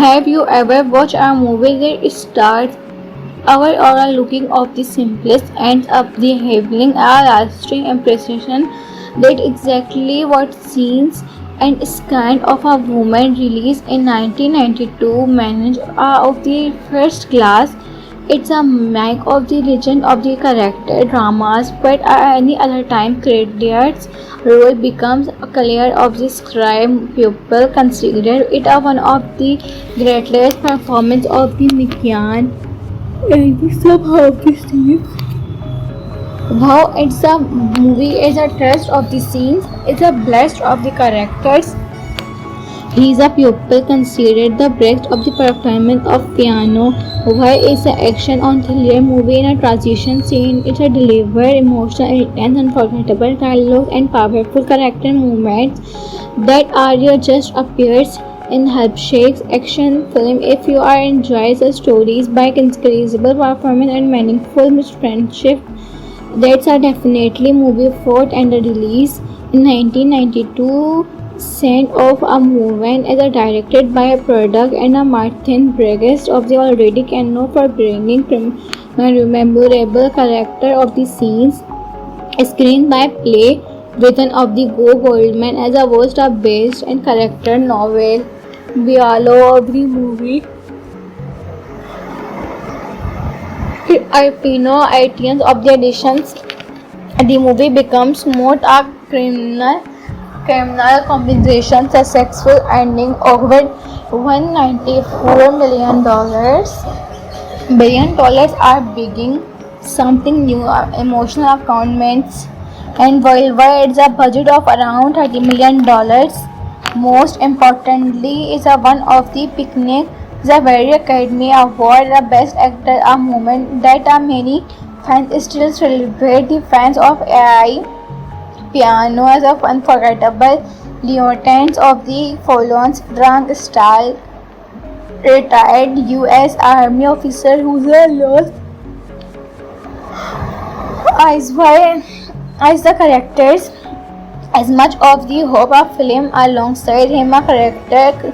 Have you ever watched a movie that starts our oral looking of the simplest ends up the having a lasting impression that exactly what scenes and kind of a woman released in 1992 managed of the first class. It's a make of the legend of the character dramas, but at any other time Credit's role becomes a clear of the scribe. People consider it a one of the greatest performance of the Mikian. And somehow this seems wow, it's a movie is a trust of the scenes, it's a blast of the characters. He is a pupil considered the best of the performance of piano. Why is the action on thriller movie in a transition scene? It's a delivered emotional, intense, unforgettable dialogue and powerful character movements that are just appears in Helpshake's action film. If you are enjoys the stories by incredible performance and meaningful friendship, that's a definitely movie fought and a release in 1992. Sent off a movement as a directed by a product and a Martin Briggs of the already canon for bringing a memorable character of the scenes screen by play written of the Go Goldman as a worst of based and character novel. Bialo of the movie Arpino items of the editions. The movie becomes more a criminal compensation, successful ending over $194 billion are beginning something new, emotional accountments, and worldwide it's a budget of around $30 million. Most importantly, is a one of the picnic the very Academy Award the best actor, a moment that many fans still celebrate. The fans of AI piano as of unforgettable lieutenants of the Folons, Frank Stahl, retired US Army officer who's a lost as the characters as much of the hope of film alongside him a character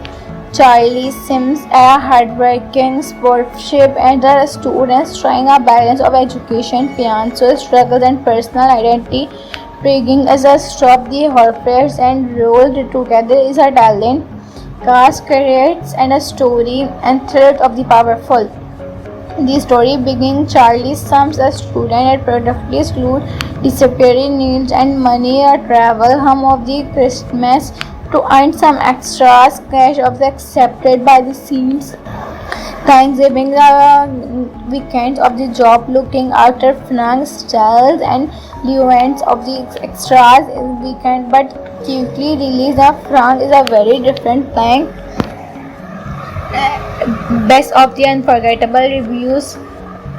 Charlie Sims, a heartbreaking sportsmanship and the students trying a balance of education, financial struggles and personal identity. Intriguing as a stop the horrors and rolled together is a talent, cast creates and a story and threat of the powerful. The story begins Charlie Sims, a student at productively school, disappearing needs and money a travel home of the Christmas to earn some extras cash of the accepted by the scenes. Thanksgiving weekends of the job looking after Frank styles and events of the extras in weekend but quickly release of Frank is a very different thing. Best of the unforgettable reviews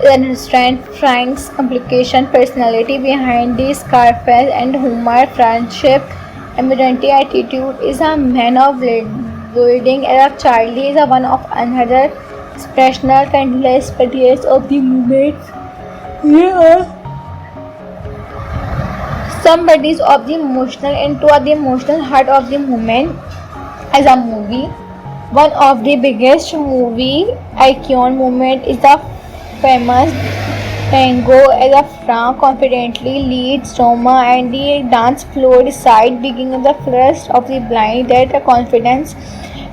understand Frank's complication personality behind the Scarface and humor friendship evidently attitude is a man of building and Charlie is a one of another expressional countless periods of the movements. Here are some bodies of the emotional into the emotional heart of the movement as a movie. One of the biggest movie icon movement is the famous tango as a Frank confidently leads Roma and the dance floor decide beginning the first of the blind that the confidence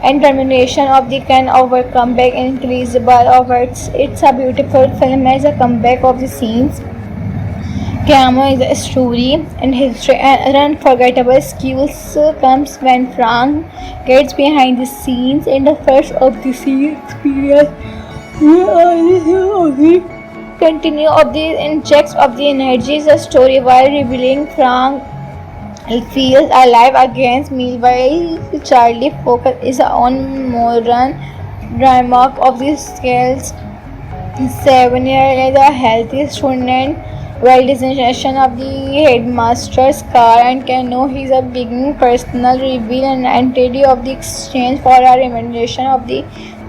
and determination of the can overcome back increasable over it's a beautiful film as a comeback of the scenes. Camo is a story and history and unforgettable skills comes when Frank gets behind the scenes in the first of the scene experience. Continue of the injects of the energy the story while revealing Frank feels alive against meanwhile Charlie focus is on modern drama of the scales 7-year is a healthy student while designation of the headmaster's car and canoe he is a beginning personal reveal and entity of the exchange for a recommendation of the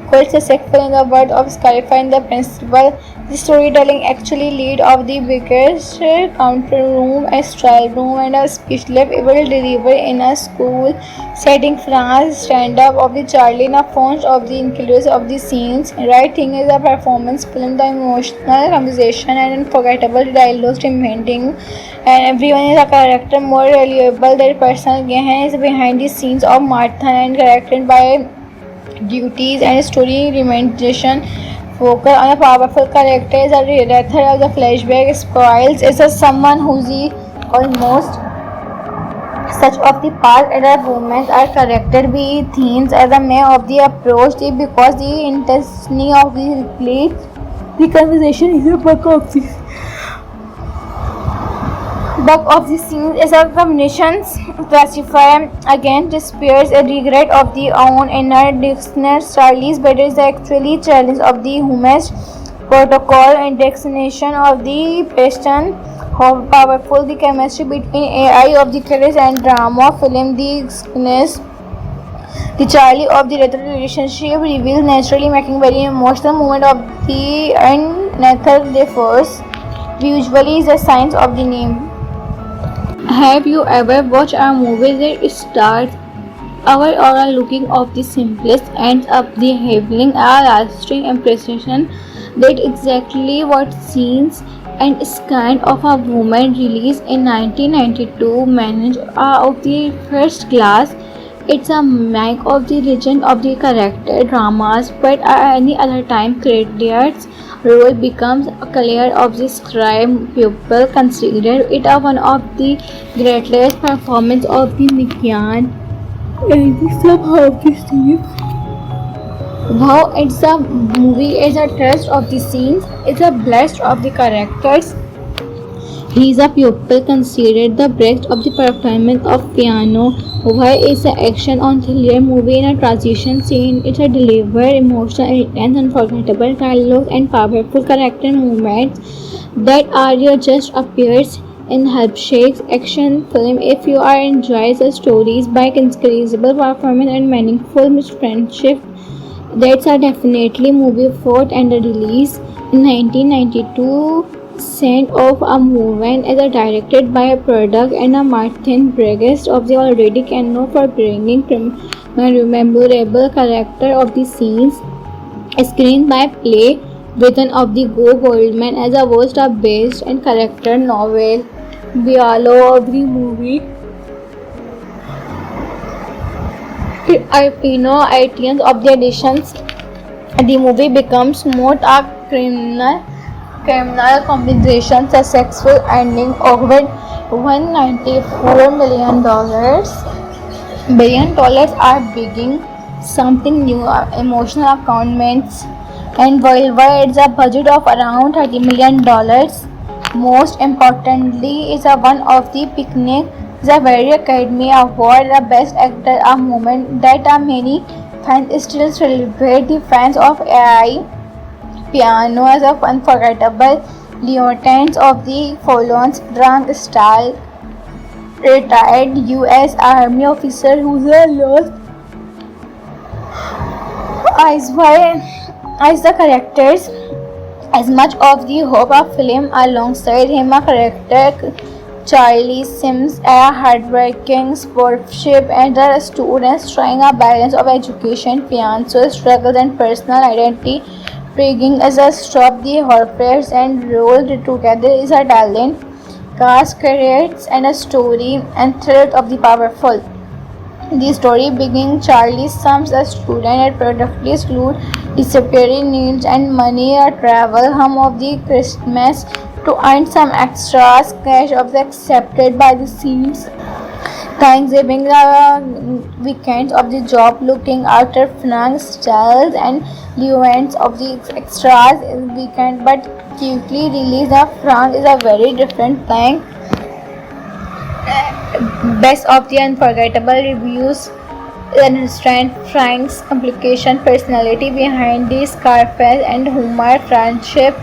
quite successful in the world of Skyfire and the principal. The storytelling actually lead of the biggest counter room, a trial room, and a speech lab will deliver in a school setting. France stand up of the Charlie in a font of the includes of the scenes. Writing is a performance film, the emotional conversation and unforgettable dialogues demanding, and everyone is a character more reliable. Their personal gain is behind the scenes of Martha and charactered by duties and story remediation focus on a powerful character is a director of the flashback spoils is a someone who's the almost such of the past and the movements are corrected with themes as a may of the approach because the intensity of the replay the conversation is a Buck of the scene is a combination classify again despairs a regret of the own inner dictionary Charlie's but is actually challenge of the humanist protocol and destination of the passion how powerful the chemistry between AI of the courage and drama film the Charlie of the retro relationship reveals naturally making very emotional moment of the and Nathan the first usually is a signs of the name. Have you ever watched a movie that starts our or looking of the simplest ends up the having a lasting impression that exactly what scenes and is kind of a woman released in 1992 managed of the first class it's a make of the legend of the character dramas but at any other time credits role becomes clear of the scribe people consider it a one of the greatest performance of the Nikian and the somehow of the Steve. Wow, it's a movie, it's a trust of the scenes, it's a blast of the characters. He is a pupil considered the best of the performance of piano. Why is the action on thriller movie in a transition scene? It's a deliver emotional, intense, unforgettable dialogue and powerful character movements that are just appears in Helpshakes action film. If you are enjoys the stories by incredible performance and meaningful friendship, that's a definitely movie fought and released in 1992. Scent of a Movement is directed by a product and a Martin Briggs of the already Cano for bringing memorable character of the scenes. Screen by play written of the Go Goldman as a worst of based and character novel. Bialo of the movie. Items of the editions. The movie becomes more a criminal compensation successful ending of $194 million. $1 billion are beginning something new emotional accountments and worldwide it's a budget of around $30 million. Most importantly is a one of the picnic the very Academy Award the best actor a moment that many fans still celebrate the fans of AI piano as of unforgettable lieutenants of the fallen drunk style retired US Army officer who's a lost as the characters as much of the hope of film alongside him a character Charlie Sims a hardworking sportsmanship and the students trying a balance of education, financial struggles and personal identity Intriguing as a stop the horrors and rolled together is a talent, cast creates and a story and thread of the powerful. The story begins Charlie Sums a student at productively school, disappearing needs and money a travel home of the Christmas to earn some extras cash of the accepted by the scenes. Thanksgiving weekends of the job looking after Frank styles and events of the extras in weekend but quickly release of Frank is a very different thing. Best of the unforgettable reviews understand Frank's complication personality behind the Scarface and humor friendship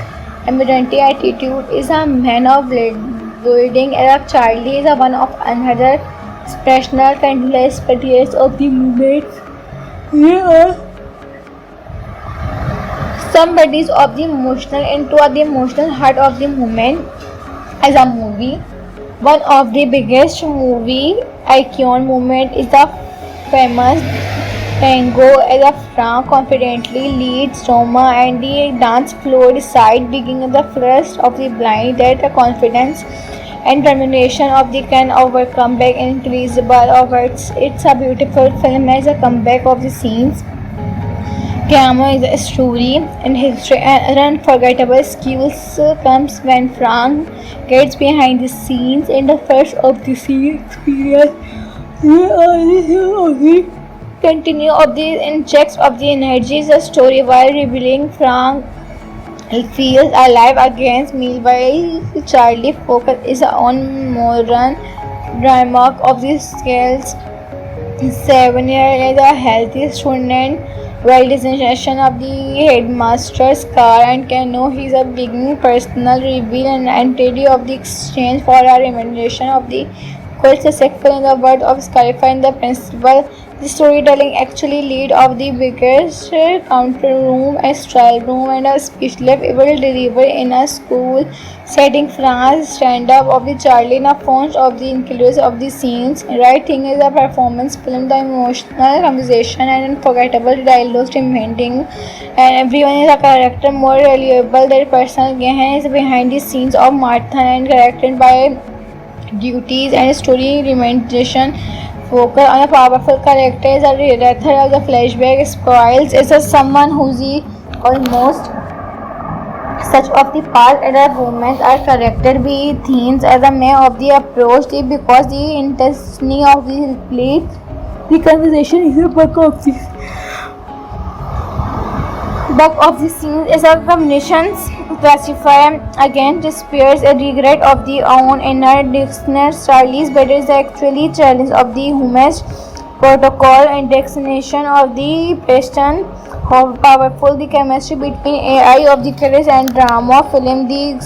evidently attitude is a man of building Arab Charlie is a one of another expressional and less of the movement. Yeah. somebody's of the emotional into the emotional heart of the moment as a movie. One of the biggest movie icon moment is the famous tango as a Frank confidently leads Roma and the dance floor decide beginning the first of the blind that the confidence and determination of the can overcome back increasable over it's a beautiful film as a comeback of the scenes. Camera is a story and history and unforgettable skills comes when Frank gets behind the scenes in the first of the scene experience. Continue of the injects of the energies a story while revealing Frank feels alive against meanwhile Charlie focus is on modern drama of the scales 7 year is a healthy student while designation of the headmaster's car and can know he's a beginning personal reveal and entity of the exchange for a recommendation of the quite successful in the word of clarifying the principle. The storytelling actually lead of the biggest counter room, a trial room, and a speech lab able deliver in a school setting. France stand up of the Charlie in a font of the includes of the scenes. Right thing is a performance film, the emotional conversation and unforgettable dialogue demanding, and everyone is a character more reliable. Their personal gain is behind the scenes of Martha and charactered by duties and story remediation focus on a powerful character as a director of the flashback spoils is a someone who's the almost such of the past and the moments are corrected by themes as a may of the approach because the intensity of the replay the conversation is a Buck of the scene is a combination classify again despairs a regret of the own inner dictionary Charlie's but is actually challenge of the humanist protocol and destination of the question how powerful the chemistry between AI of the courage and drama film the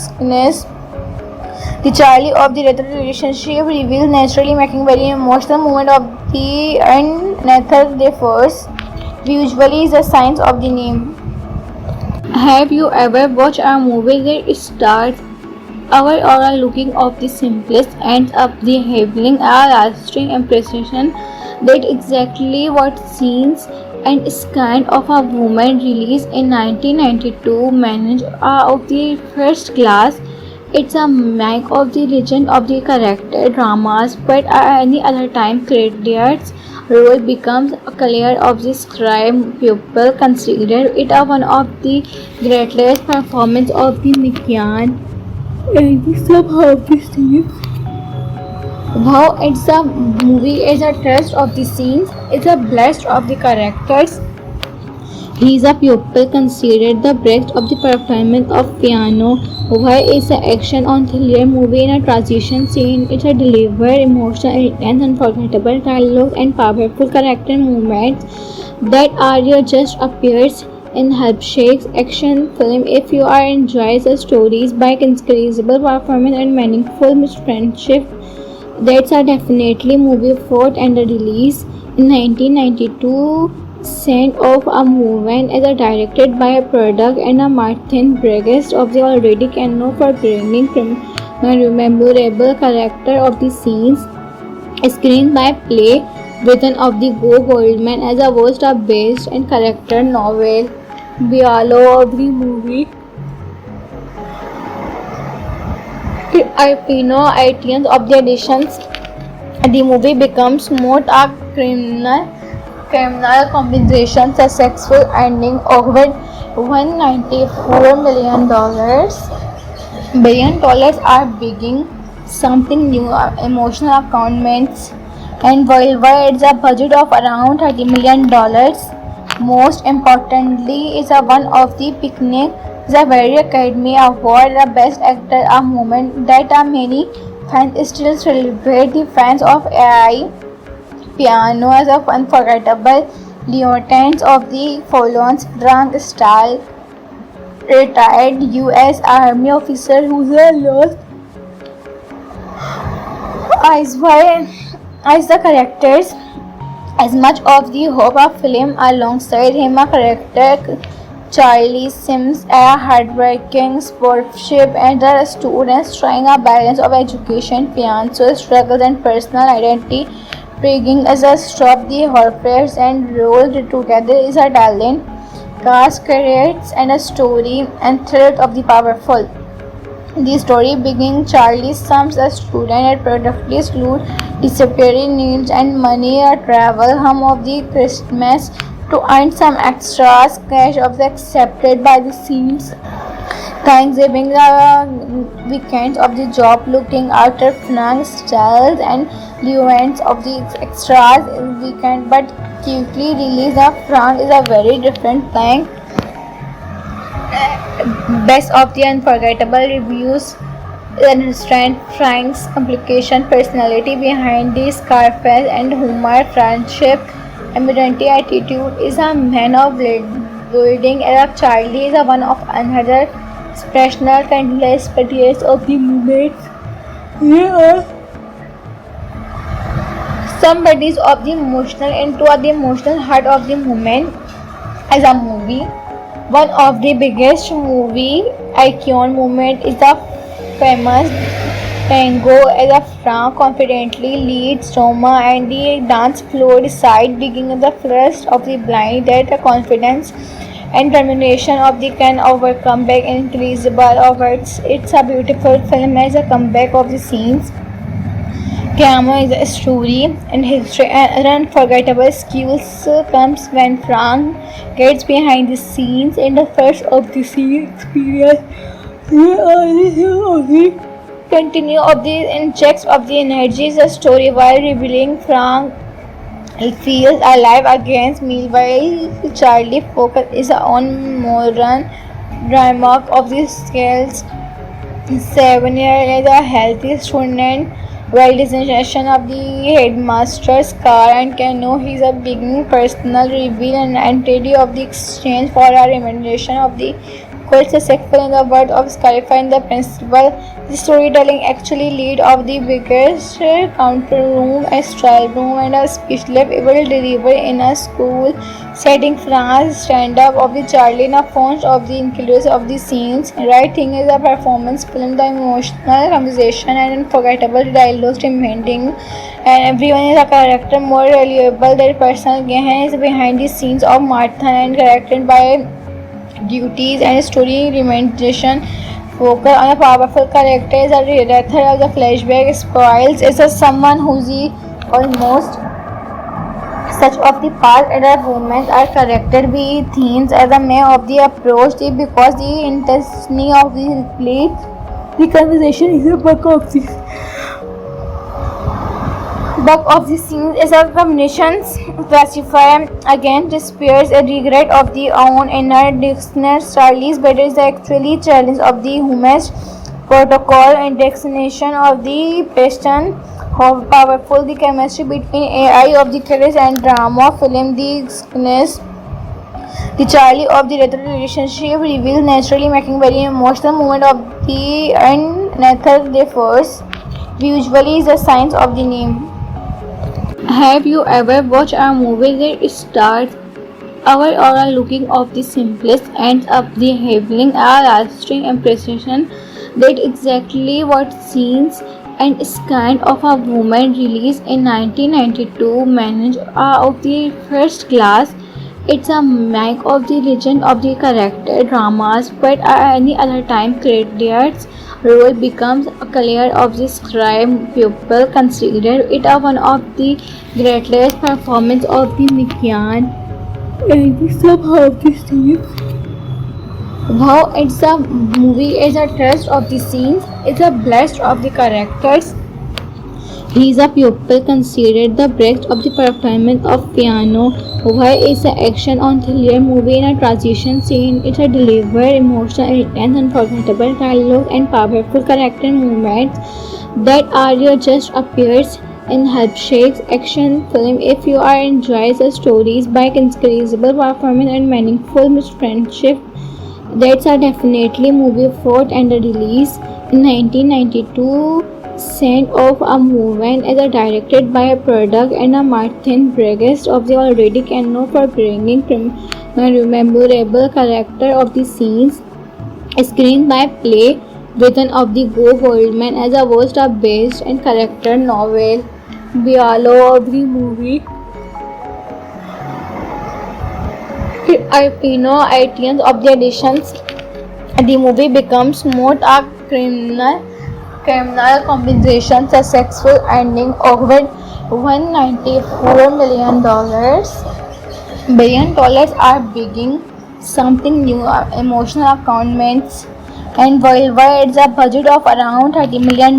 Charlie of the later relationship reveals naturally making very emotional moment of the and Nathan the first usually is a signs of the name. Have you ever watched a movie that starts our or looking of the simplest ends up the having a lasting impression that exactly what scenes and is kind of a woman released in 1992 managed of the first class. It's a make of the legend of the character dramas, but at any other time Claudia's role becomes clear of the scribe pupil consider it a one of the greatest performance of the Mikian and the somehow the scenes. Wow, it's a movie is a trust of the scenes, it's a blast of the characters. He is a pupil considered the best of the performance of piano. Why is the action on thriller movie in a transition scene? It's a delivered emotional, intense, unforgettable dialogue and powerful character movements that are just appears in Helpshake's action film. If you are enjoys the stories by incredible performance and meaningful friendship, that's a definitely movie fought and the release in 1992 sent off a movement as a directed by a product and a Martin Briggs of the already canon for bringing memorable character of the scenes screen by play written of the Go Goldman as a worst of based and character novel Bialo of the movie items of the editions the movie becomes more a criminal compensation successful ending over $194 billion are beginning something new emotional accountments and worldwide it's a budget of around $30 million. Most importantly is a one of the picnic is a very Academy Award the best actor a moment that many fans still celebrate the fans of AI piano as of unforgettable lieutenants of the Folons Frank Stahl, retired US Army officer who's lost as the characters as much of the hope of film alongside him a character Charlie Sims, a hardworking sportsmanship, and the students trying a balance of education, financial struggles, and personal identity. Intriguing as a stop the Horfers and rolled together is a talent, cast creates and a story and threat of the powerful. The story begins Charlie Sums, a student at productively school, disappearing needs and money a travel home of the Christmas to earn some extras cash of the accepted by the scenes. Thanksgiving the weekends of the job looking after Frank's styles and the events of the extras in weekend but quickly realize that Frank is a very different thing. Best of the unforgettable reviews understand Frank's complication personality behind the Scarface and humor, friendship, emergency attitude is a man of building Arab Charlie is a one of another expressional countless periods of the movement. Here are some bodies of the emotional into the emotional heart of the moment as a movie. One of the biggest movie icon moment is the famous tango as a Frank confidently leads Roma and the dance floor decide digging the first of the blind that the confidence and determination of the can overcome back increasable over it's a beautiful film as a comeback of the scenes. Camo is a story and history and unforgettable skills comes when Frank gets behind the scenes in the first of the scene experience. Continue of the injects of the energy the story while revealing Frank feels alive against meanwhile Charlie focus is on modern drama of the scales 7 year is a healthy student while designation of the headmaster's car and canoe his a beginning personal reveal and entity of the exchange for a recommendation of the quite successful in the word of clarifying the principle. The storytelling actually lead of the biggest counter room, a trial room, and a speech lab able deliver in a school setting. France stand up of the Charlie in a font of the includes of the scenes. Writing is a performance film, the emotional conversation and unforgettable dialogues demanding, and everyone is a character more reliable. Their personal gain is behind the scenes of Martha and charactered by duties and story remediation focus on a powerful character as a redactor of the flashback spoils is a someone who's the almost such of the past and our movements are corrected by themes as a may of the approach because the intensity of the replay the conversation is a Buck of the scenes is a combination classify again despairs a regret of the own inner dictionary Charlie's better is actually challenge of the humanist protocol and destination of the passion how powerful the chemistry between AI of the courage and drama film the Charlie of the retro relationship reveals naturally making very emotional moment of the and Nathan the first usually is a signs of the name. Have you ever watched a movie that starts our oral looking of the simplest ends up the having a lasting impression that exactly what scenes and is kind of a woman released in 1992 manage of the first class it's a make of the legend of the character dramas but at any other time creators role becomes clear of the scribe people consider it a one of the greatest performance of the Mikian and the somehow the scene. Wow, it's a movie is a trust of the scenes, it's a blast of the characters. He is a pupil considered the best of the performance of piano. Why is the action on thriller movie in a transition scene? It's a deliver emotional, intense, unforgettable dialogue and powerful character movements that are your just appears in Helpshakes action film. If you are enjoys the stories by incredible performance and meaningful friendship, that's a definitely movie fought and released in 1992. Scent of a Movement is directed by a product and a Martin Briggs of the already known for bringing a memorable character of the scenes. Screenplay written of the Go Goldman as a was a based and character novel. Bialo of the movie. Items of the editions. The movie becomes more a criminal compensation successful ending over $194 billion are beginning something new emotional accountments and worldwide it's a budget of around $30 million.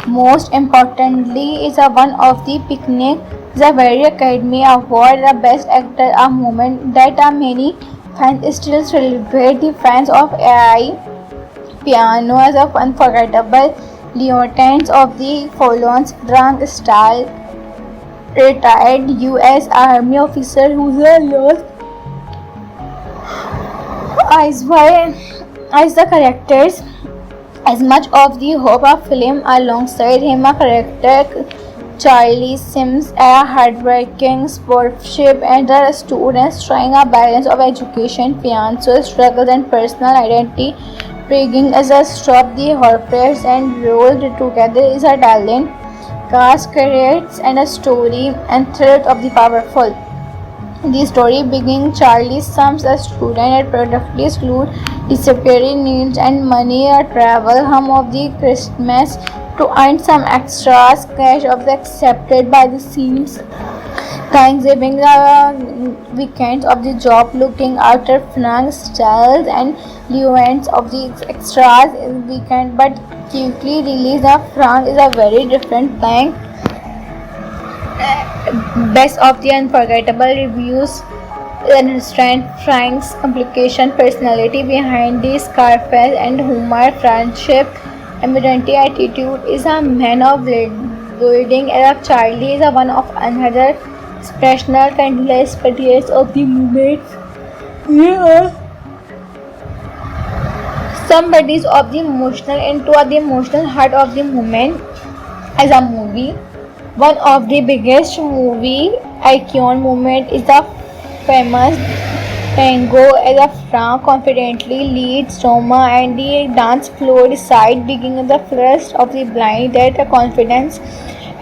Most importantly is a one of the picnic the very Academy Award the best actor a moment that many fans still celebrate the fans of AI Piano as of unforgettable lieutenants of the fallen Frank Stahl, retired U.S. Army officer who lost as the characters as much of the hope of film alongside him a character Charlie Sims a heartbreaking sportsmanship and the students trying a balance of education, financial struggles and personal identity Rigging as a stop the horrors and rolled together is a talent, cast creates and a story and threat of the powerful. The story begins Charlie Sums a student at productively school, disappearing needs and money a travel home of the Christmas to earn some extras cash of the accepted by the scenes. Thanksgiving the weekends of the job looking after Frank styles and events of the extras in weekend but quickly realized that Frank is a very different thing. Best of the unforgettable reviews understand Frank's complication personality behind the Scarface and humor friendship evidently attitude is a man of building and Charlie is a one of another expressional countless particulars of the movement. Yeah. Some bodies of the emotional into the emotional heart of the movement as a movie. One of the biggest movie icon movement is the famous tango as a Frank confidently leads Roma and the dance floor decide beginning the first of the blind that the confidence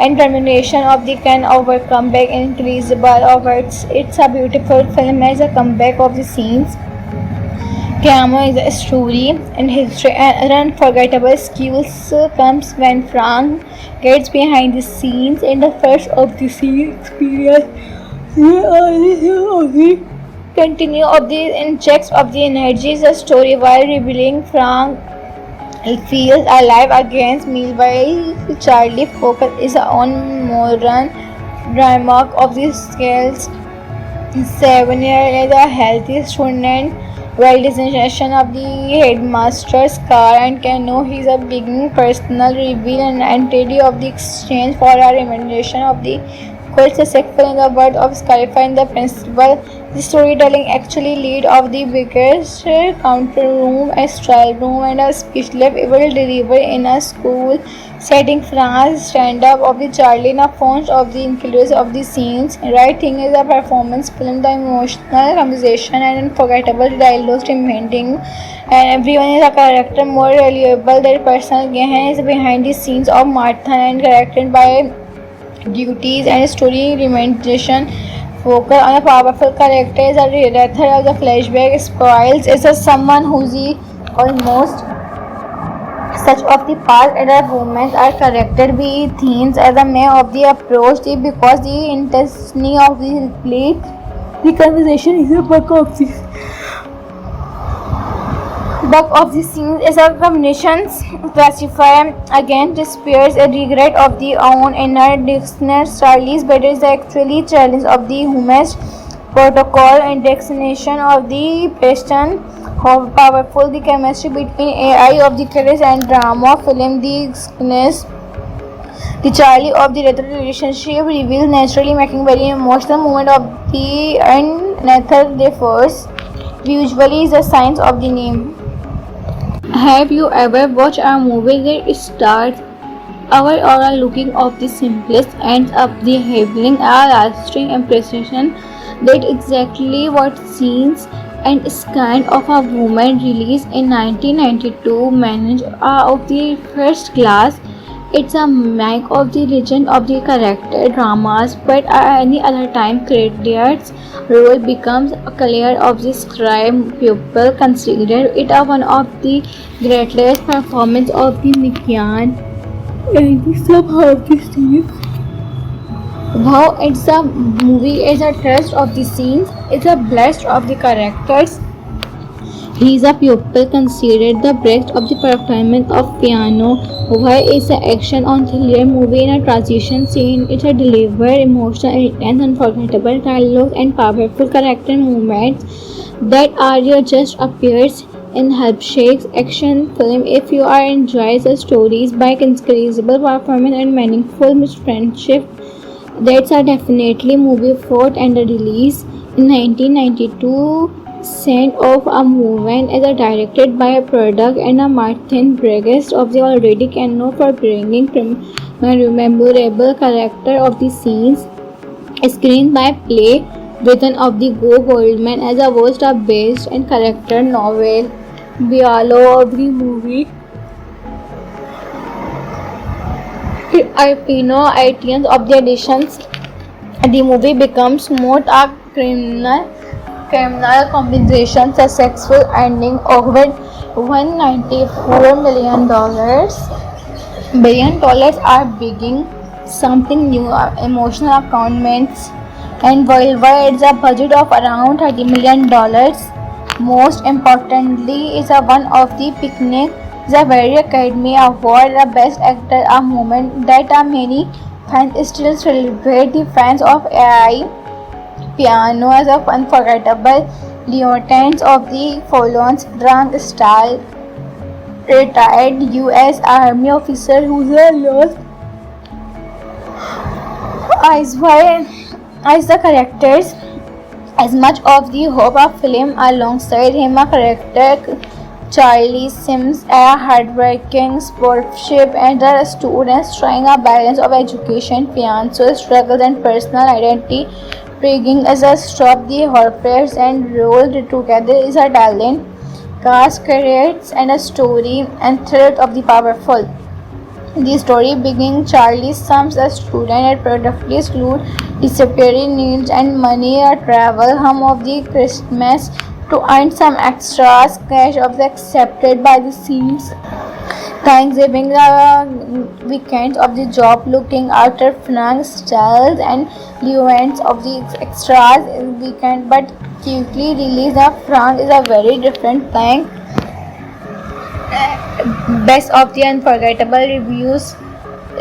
and determination of the can overcome back increasable over it's a beautiful film as a comeback of the scenes. Camera is a story and history and unforgettable skills comes when Frank gets behind the scenes in the first of the scene experience. Continue of the injects of the energy is a story while revealing Frank feels alive against meanwhile Charlie focus is on modern drama of the scales 7 year is a healthy student well designation of the headmaster's car and can know he's a beginning personal reveal and entity of the exchange for a recommendation of the course successful in the word of clarifying the principle. The storytelling actually lead of the biggest counter room, a trial room and a speech lab will deliver in a school setting France stand up of the Charlie in a font of the includes of the scenes. Right thing is a performance film, the emotional conversation and unforgettable dialogue remaining and everyone is a character more reliable their personal gain is behind the scenes of Martha and charactered by duties and story remediation focus on a powerful character is a director of the flashback spoils is a someone who's the almost such of the past and the moments are corrected with themes as a may of the approach because the intensity of the play the conversation is a Buck of the scenes is a combination classify again despairs a regret of the own inner dictionary Charlie's but is actually challenge of the humanist protocol and destination of the passion how powerful the chemistry between AI of the courage and drama film the sickness the Charlie of the retro relationship reveals naturally making very emotional moment of the and Nathan the first usually is a signs of the name. Have you ever watched a movie that starts our oral looking of the simplest ends up the having a lasting impression. That exactly what scenes and Scan of a Woman released in 1992 managed of the first class. It's a make of the legend of the character dramas, but at any other time Claudia's role becomes clear of the scribe pupil. Consider it a one of the greatest performance of the Nikian and the somehow the scenes. Wow, it's a movie is a test of the scenes, it's a blast of the characters. He is a pupil considered the best of the performance of piano. Why is the action on thriller movie in a transition scene? It's a delivered emotional, intense, unforgettable dialogue and powerful character movements that are just appears in Helpshake's action film. If you are enjoys the stories by incredible performance and meaningful friendship, that's a definitely movie fought and a release in 1992. Scent of a Movement is directed by a product and a Martin Briggs of the already canon for bringing memorable character of the scenes. Screen by play written of the Go Goldman as a host of based and character novel. Bialo of the movie. Arpino items of the editions. The movie becomes more a criminal compensation successful ending of $194 billion are beginning something new emotional accountments and worldwide it's a budget of around $30 million. Most importantly is a one of the picnic the very Academy Award the best actor a moment that many fans still celebrate. The fans of AI piano as a unforgettable lieutenant of the Folons drunk style retired US Army officer who lost as the characters as much of the hope of film alongside him a character Charlie Sims, a hardworking sportsmanship and a student trying a balance of education, financial struggles and personal identity. Bringing as a stop the horrors and rolled together is a talent, cast creates and a story and thread of the powerful. The story beginning Charlie Sims, a student at productively school, disappearing needs and money or travel home of the Christmas to earn some extras cash of the accepted by the scenes. Thanksgiving the weekends of the job looking after Frank styles and events of the extras weekend but quickly release of Frank is a very different thing. Best of the unforgettable reviews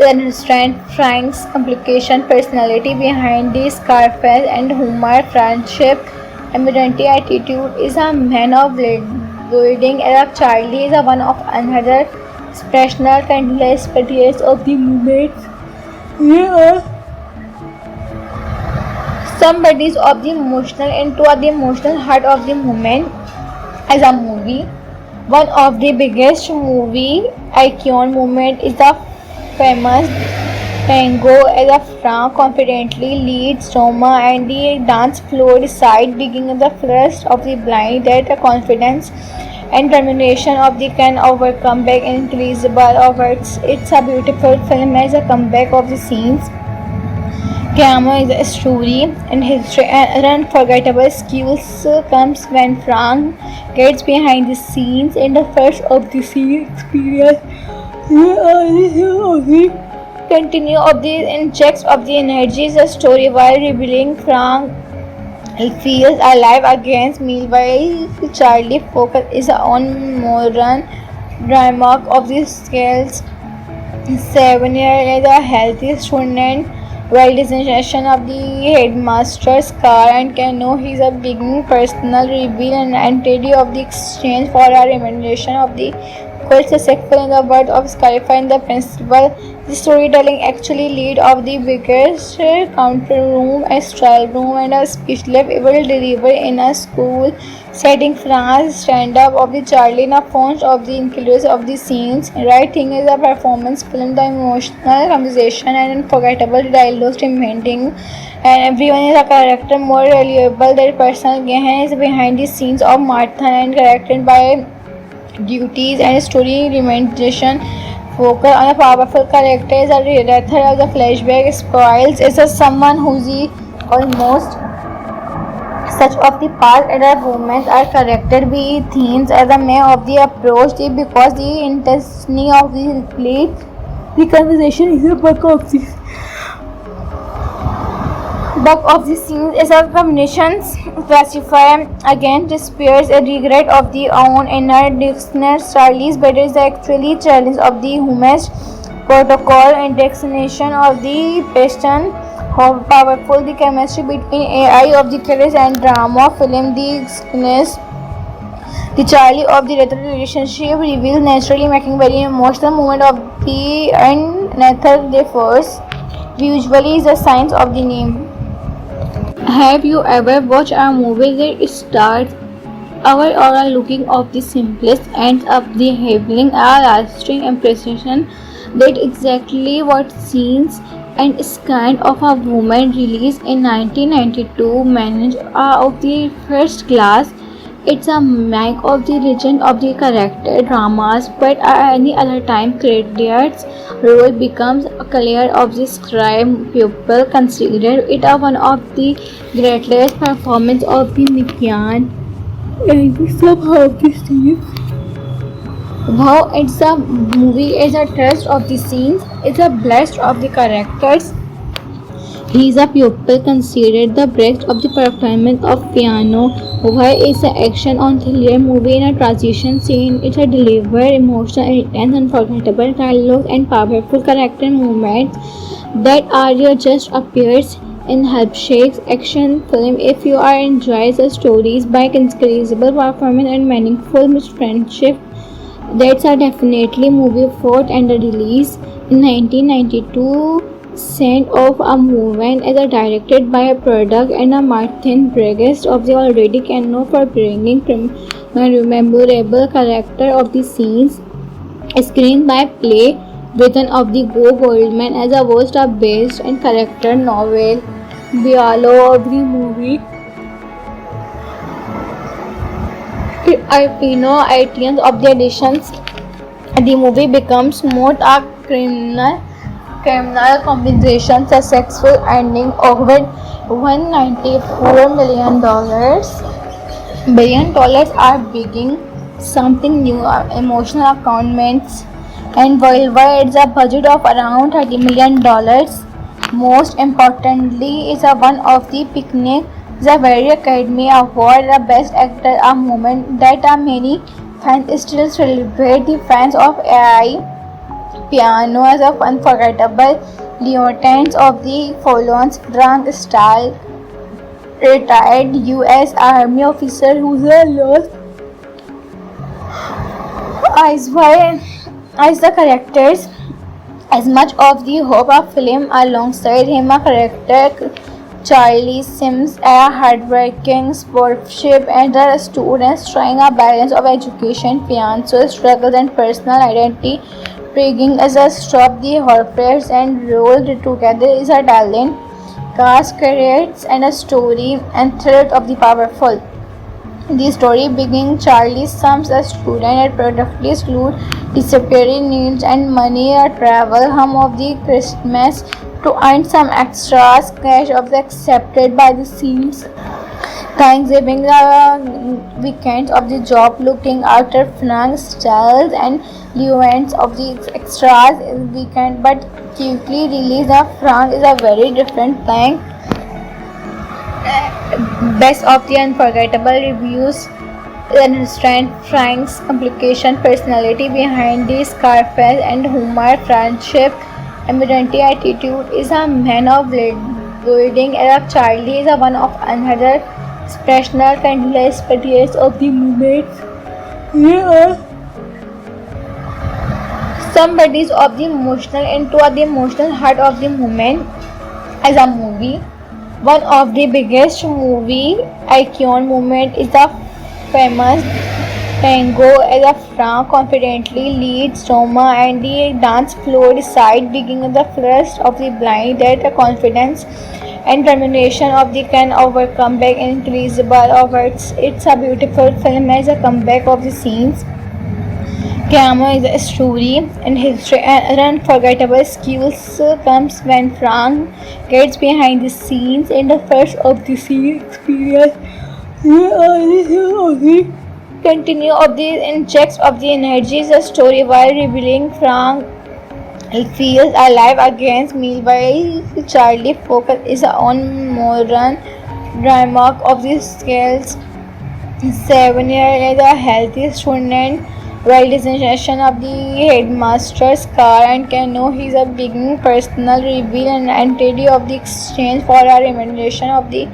understand Frank's complication personality behind the Scarface and humor friendship evidently attitude is a man of building Arab Charlie is a one of another expressional countless periods of the movement. Yeah. Somebody's of the emotional into the emotional heart of the moment as a movie. One of the biggest movie icon moment is the famous tango as a Frank confidently leads Roma and the dance floor decide digging the first of the blind that the confidence and determination of the can overcome back increasable over it's a beautiful film as a comeback of the scenes. Camo is a story and history and unforgettable skills comes when Frank gets behind the scenes in the first of the scene experience. Continue of the injects of the energy is a story while revealing Frank feels alive against meanwhile Charlie focus is on modern drama of the scales. 7 year is a healthy student while designation of the headmaster's car and Kano is a beginning personal reveal and entity of the exchange for a remuneration of the quite successful in the word of Skyfire and the principal The storytelling actually lead of the biggest counter room, a trial room, and a speech left will deliver in a school setting. France stand up of the Charlie in a font of the includes of the scenes. Writing is a performance film, the emotional conversation and unforgettable dialogues demanding, and everyone is a character more reliable. Their personal gain is behind the scenes of Martha and charactered by duties and story remediation. Focus on a powerful character is a author of the flashback spoils is a someone who's the almost such of the past and the moments are charactered by themes as a may of the approach because the intensity of the play the conversation is a Buck of the scenes is a combination classify again despairs a regret of the own inner dictionary styles, but is actually challenge of the humanist protocol and destination of the passion. How powerful the chemistry between AI of the killers and drama film the sickness. The Charlie of the later relationship reveals naturally making very emotional moment of the and Nathan the first. Usually is the signs of the name. Have you ever watched a movie that starts our oral looking of the simplest ends up the having a lasting impression that exactly what scenes and is kind of a woman released in 1992 managed of the first class. It's a make of the legend of the character dramas, but at any other time Claudia's role becomes a clear of the scribe pupil. Consider it a one of the greatest performance of the Nikian. And we somehow this scene. Wow, it's a movie is a trust of the scenes, it's a blast of the characters. He is a pupil considered the best of the performance of piano. Why is the action on thriller movie in a transition scene? It's a deliver emotional, intense, unforgettable dialogue and powerful character movements that are just appears in Helpshakes action film. If you are enjoys the stories by incredible performance and meaningful friendship, that's a definitely movie fought and released in 1992. Scent of a Movement is directed by a product and a Martin Briggs of the already can know for bringing a memorable character of the scenes. Screen by play written of the Go Goldman as a worst of based and character novel. Bialo of the movie. Items of the editions. The movie becomes more a criminal compensation, successful ending of $194 billion are beginning something new, emotional accountments, and worldwide it's a budget of around $30 million. Most importantly, is a one of the picnic, the very Academy Award, the best actor, a moment that many fans still celebrate. The fans of AI piano as of unforgettable lieutenants of the Folons Frank Stahl, retired US Army officer who's a lost as the characters as much of the hope of film alongside him a character Charlie Sims, a hardworking sportsmanship and the students trying a balance of education, financial struggles and personal identity. Intriguing as a stop the horrors and rolled together is a talent, cast creates and a story and thread of the powerful. The story begins Charlie Sims, a student at productively school, disappearing needs and money a travel home of the Christmas to earn some extras cash of the accepted by the scenes. Thanksgiving the weekends of the job looking after Frank styles and events of the extras in weekend, but quickly release of Frank is a very different thing. Best of the unforgettable reviews understand Frank's complication personality behind the Scarface and humor friendship evidently attitude is a man of building Arab Charlie is a one of another expressional countless particulars of the movement. Yeah. some bodies of the emotional into the emotional heart of the moment as a movie. One of the biggest movie icon moment is the famous tango as a Frank confidently leads Roma and the dance floor decide beginning the first of the blind that the confidence and determination of the can overcome back increasable over it's a beautiful film as a comeback of the scenes. Camera is a story and history and unforgettable skills comes when Frank gets behind the scenes in the first of the scene experience. Continue of the injects of the energy is a story while revealing Frank feels alive against meanwhile Charlie focus is on modern drama of the scales 7 year as a healthy student while destination of the headmaster's car and can know his a beginning personal reveal and entity of the exchange for a recommendation of the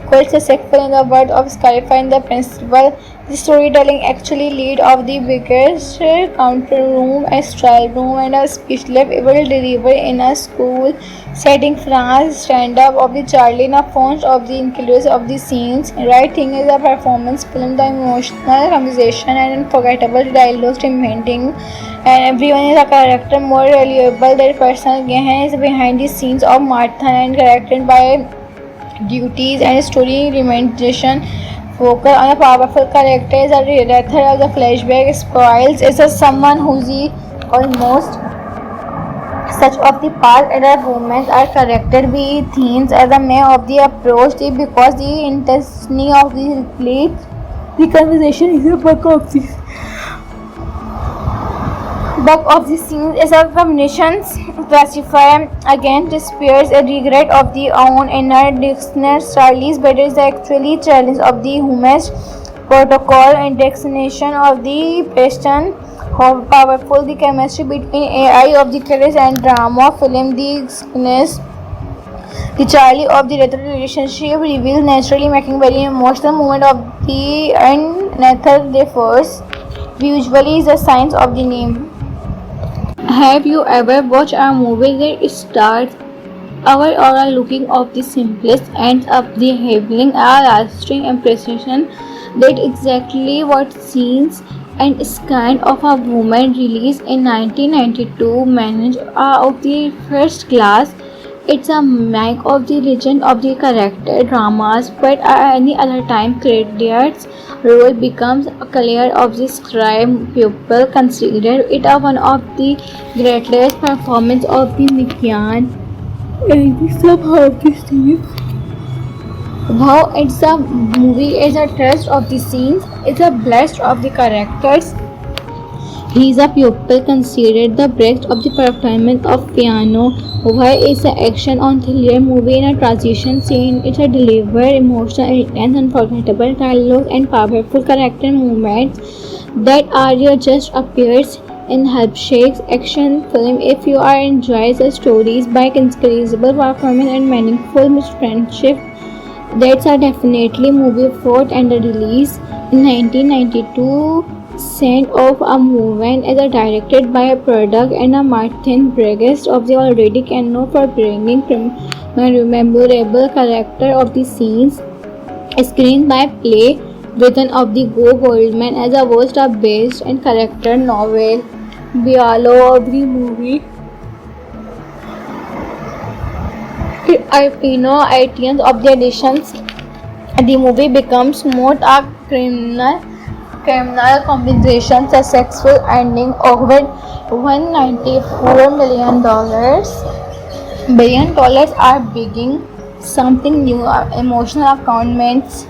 quite successful in the word of clarifying the principle. The storytelling actually lead of the biggest counter room, a trial room and a speech lab will deliver in a school setting France stand up of the Charlie in a font of the includes of the scenes. Right thing is a performance film, the emotional conversation and unforgettable dialogues demanding and everyone is a character more reliable. Their personal gain is behind the scenes of Martha and charactered by duties and story remediation focus on a powerful character is a director of the flashback spoils is a someone who's the almost such of the past and the movements are corrected with themes as a may of the approach because the intensity of the the conversation is a Book of the scenes is a combinations classify again despairs a regret of the own inner dictionary Charlie's but is actually challenge of the humanist protocol and destination of the question how powerful the chemistry between AI of the courage and drama film the Charlie of the retro relationship reveals naturally making very emotional moment of the and Nathan the first usually is the signs of the name. Have you ever watched a movie that starts our or a looking of the simplest ends up the having a lasting impression that exactly what scenes and is kind of a woman released in 1992 managed of the first class. It's a make of the legend of the character dramas, but at any other time Claudia's role becomes clear of the scribe pupil. Consider it a one of the greatest performance of the Mikian and the somehow the scenes. Wow, it's a movie is a trust of the scenes, it's a blast of the characters. He is a pupil considered the best of the performance of piano. Why is the action on thriller movie in a transition scene? It's a deliver emotional, intense, unforgettable dialogue and powerful character movements that are your just appears in Helpshakes action film. If you are enjoys the stories by incredible performance and meaningful friendship, that's a definitely movie fought and the release in 1992 Scent of a Movement is directed by a product and a Martin Briggs of the already canon for bringing memorable character of the scenes screen by play written of the Go Goldman as a worst of based and character novel. Bialo of the movie items of the editions the movie becomes more a criminal compensation successful ending over $194 billion are beginning something new emotional accountments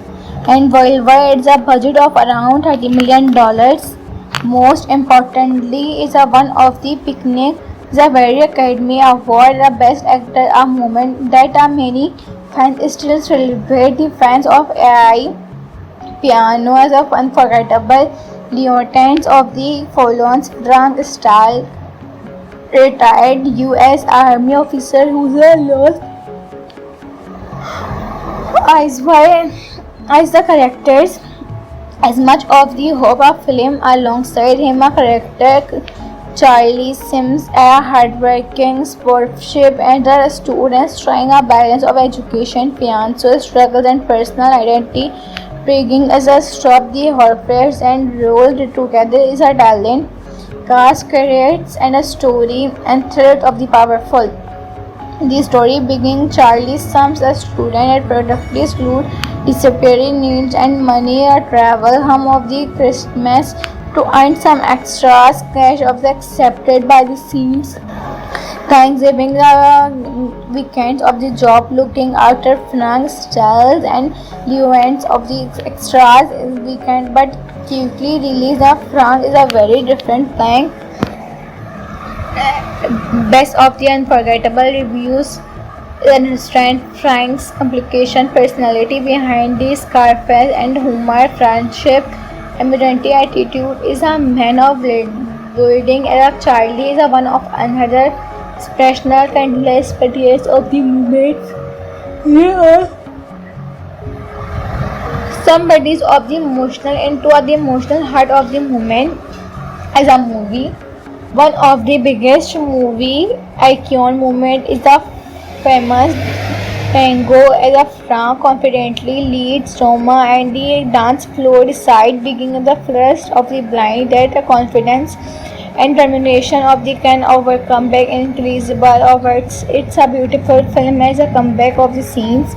and worldwide it's a budget of around $30 million. Most importantly is a one of the picnic the very Academy Award the best actor a moment that many fans still celebrate the fans of AI piano as of unforgettable lieutenants of the Folons drunk style retired US Army officer who's a lost eyes why as the characters as much of the hope of film alongside him a character Charlie Sims, a hardworking sportsmanship and the students trying a balance of education, financial struggles, and personal identity. Bringing as a stop the horrors and rolled together is a talent, cast creates and a story and threat of the powerful. The story begins Charlie Sims, a student at productively school, disappearing needs and money a travel home of the Christmas to earn some extras cash of the accepted by the scenes. Thanksgiving the weekends of the job looking after Frank styles and the events of the extras is weekend but quickly realize that Frank is a very different thing. Best of the unforgettable reviews understand Frank's complication personality behind the Scarface and humor, friendship, emergency attitude is a man of building and Charlie is a one of another expressional countless periods of the movement. Here are some bodies of the emotional into the emotional heart of the moment as a movie. One of the biggest movie icon moment is the famous tango as a Frank confidently leads Roma and the dance floor decide beginning the first of the blind that the confidence and determination of the can overcome back increasable of it's a beautiful film as a comeback of the scenes.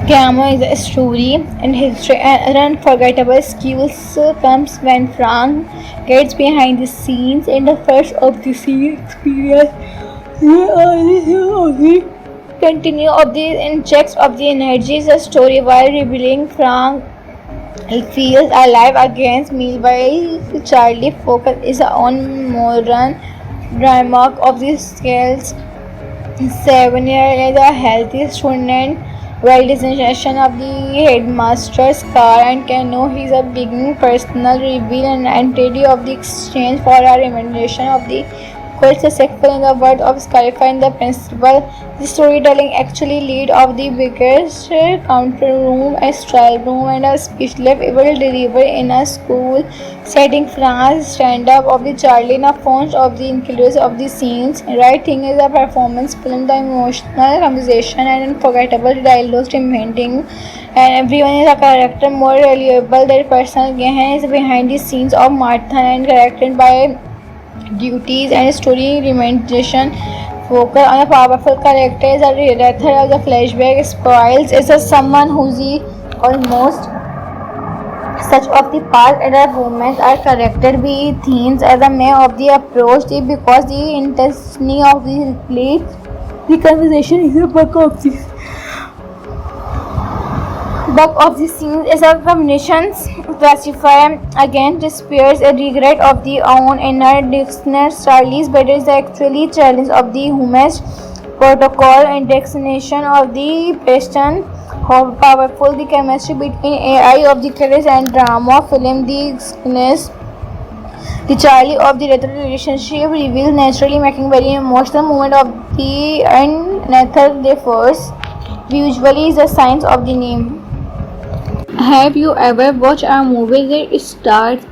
Cameo is a story and history and unforgettable skills comes when Frank gets behind the scenes in the first of the scene experience. Continue of the injects of the energy is a story while revealing Frank feels alive against meanwhile Charlie focus is on modern drama of the scales 7 year is a healthy student while designation of the headmaster's car and can know his a beginning personal reveal and entity of the exchange for a remuneration of the quite successful in the word of clarifying the principle. The storytelling actually lead of the biggest counter room, a trial room and a speech left able deliver in a school setting France stand up of the Charlie in a font of the includes of the scenes. Right thing is a performance film, the emotional conversation and unforgettable dialogue inventing and everyone is a character more reliable. Their personal gain is behind the scenes of Martha and charactered by duties and story remediation focus on a powerful character as a director of the flashback spoils is a someone who's the almost such of the past and the movements are corrected by themes as a may of the approach because the intensity of the replay the conversation is a Buck of the scenes is a combination classify again despairs a regret of the own inner dictionary Charlie's but is actually challenge of the humanist protocol and destination of the question how powerful the chemistry between AI of the courage and drama film the Charlie of the retro relationship reveals naturally making very emotional moment of the and Nathan the first usually is the signs of the name. Have you ever watched a movie that starts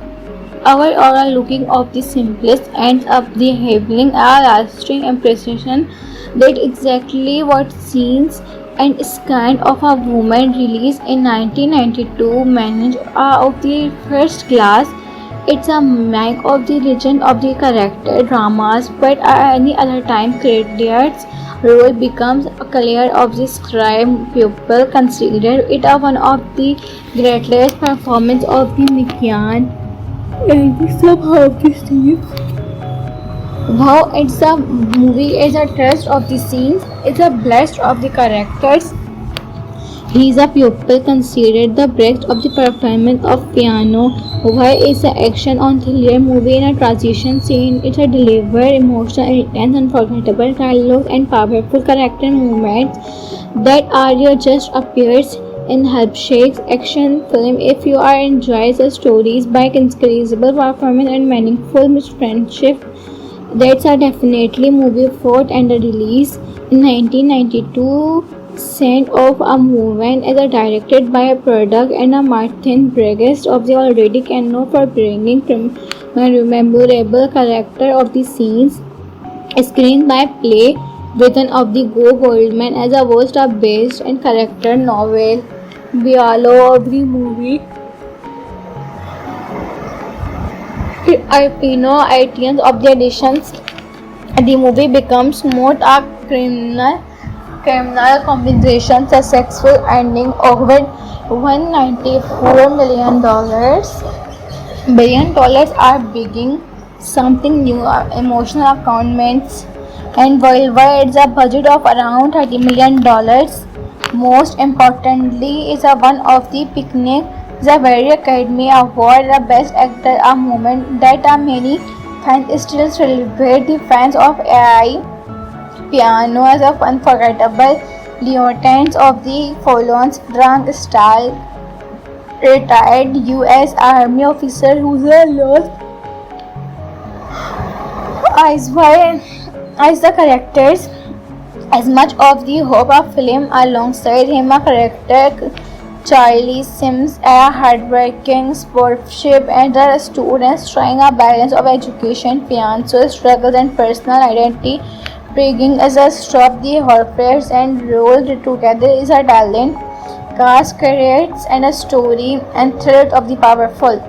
our aura looking of the simplest ends up the having a lasting impression that exactly what scenes and is kind of a woman released in 1992 managed of the first class. It's a make of the legend of the character dramas but at any other time creators role becomes a clear of the scribe people consider it a one of the greatest performance of the Nikian and somehow the Steve. Wow, it's a movie is a trust of the scenes, it's a blast of the characters. He is a pupil considered the best of the performance of piano. Why is the action on thriller movie in a transition scene? It's a delivered emotional, intense, unforgettable dialogue and powerful character movements that are just appears in Helpshake's action film. If you are enjoys the stories by incredible performance and meaningful friendship, that's a definitely movie fought and a release in 1992. Scent of a Movement is directed by a product and a Martin Briggs of the already can know for bringing memorable character of the scenes. Screenplay written of the Go Goldman as a worst of based and character novel. Dialogue of the movie. Items of the additions. The movie becomes more a criminal compensation successful ending over $194 million are beginning something new, emotional accountments, and worldwide it's a budget of around $30 million. Most importantly, is a one of the picnic the very Academy Award the Best Actor, a moment that many fans still celebrate. The fans of AI Piano as a unforgettable lieutenant of the Folons drunk style retired US Army officer who's a lost as the characters as much of the hope of film. Alongside him a character Charlie Sims, a heartbreaking sportsmanship, and the students trying a balance of education, financial struggles, and personal identity. Bringing as a stop the horrors and rolled together is a talent, cast creates and a story and threat of the powerful.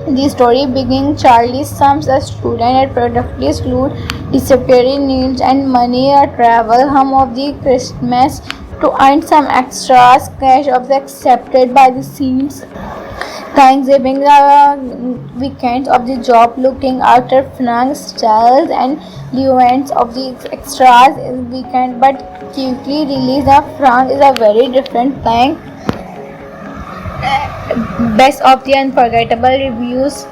The story begins Charlie Sims, a student at productively school, disappearing needs and money a travel home of the Christmas to earn some extras cash of the accepted by the scenes. Thanksgiving weekends of the job looking after Frank styles and events of the extras in weekend but quickly realize that Frank is a very different thing. Best of the unforgettable reviews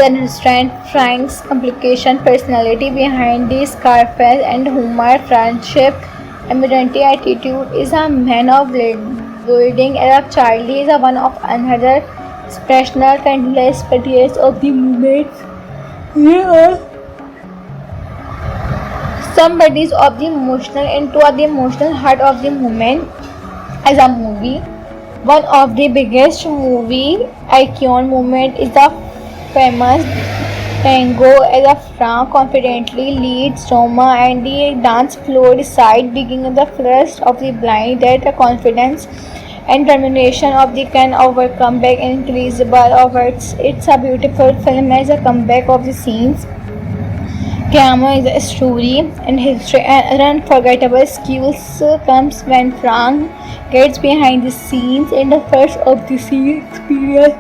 understand Frank's complication personality behind the Scarface and humor friendship evidently attitude is a man of building and Charlie is a one of another expressional countless particulars of the movement. Here are some bodies of the emotional into the emotional heart of the movement as a movie. One of the biggest movie icon movement is the famous tango as a Frank confidently leads Roma and the dance floor decide beginning the first of the blind that the confidence and determination of the can overcome back increasable of it's a beautiful film as a comeback of the scenes. Piano is a story and history and unforgettable skills comes when Frank gets behind the scenes in the first of the scene experience.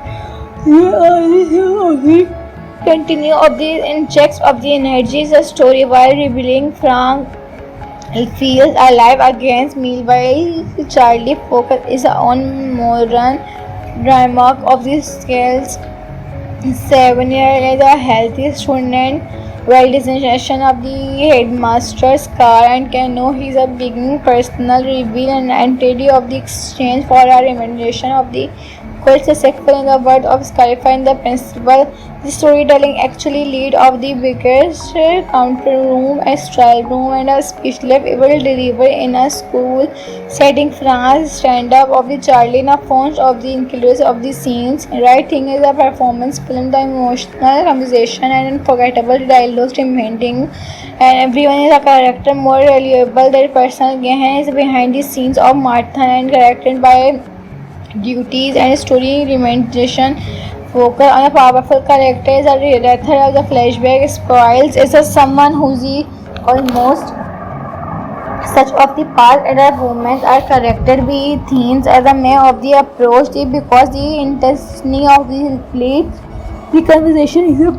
Continue of the injects of the energy is a story while revealing Frank feels alive against meanwhile Charlie focus is on modern drama of the scales. 7 year is a healthy student while designation of the headmaster's car and canoe his a beginning personal reveal and entity of the exchange for a recommendation of the quite successful in the word of Skyfire and the principal. The storytelling actually lead of the biggest counter room, a trial room and a speech lab will deliver in a school setting. France stand up of the Charlie in a font of the includes of the scenes. Writing is a performance film, the emotional conversation and unforgettable dialogues demanding and everyone is a character more reliable. Their personal gain is behind the scenes of Martha and charactered by duties and story remediation focus on a powerful character is a director of the flashback spoils is a someone who's the almost such of the past and our movements are corrected with themes as a may of the approach because the intensity of the play the conversation is a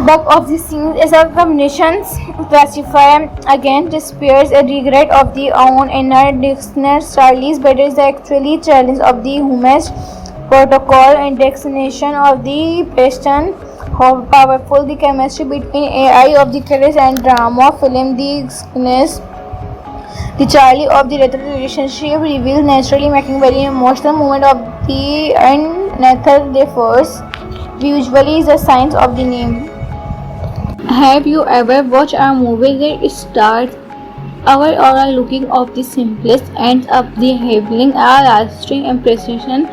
Buck of the scene is a combination classify again despairs a regret of the own inner dictionary Charlie's but is actually challenge of the humanist protocol and destination of the passion how powerful the chemistry between AI of the courage and drama film the sickness the Charlie of the retro relationship reveals naturally making very emotional moment of the and Nathan the first usually is a signs of the name. Have you ever watched a movie that starts our aura looking of the simplest ends up the having a lasting impression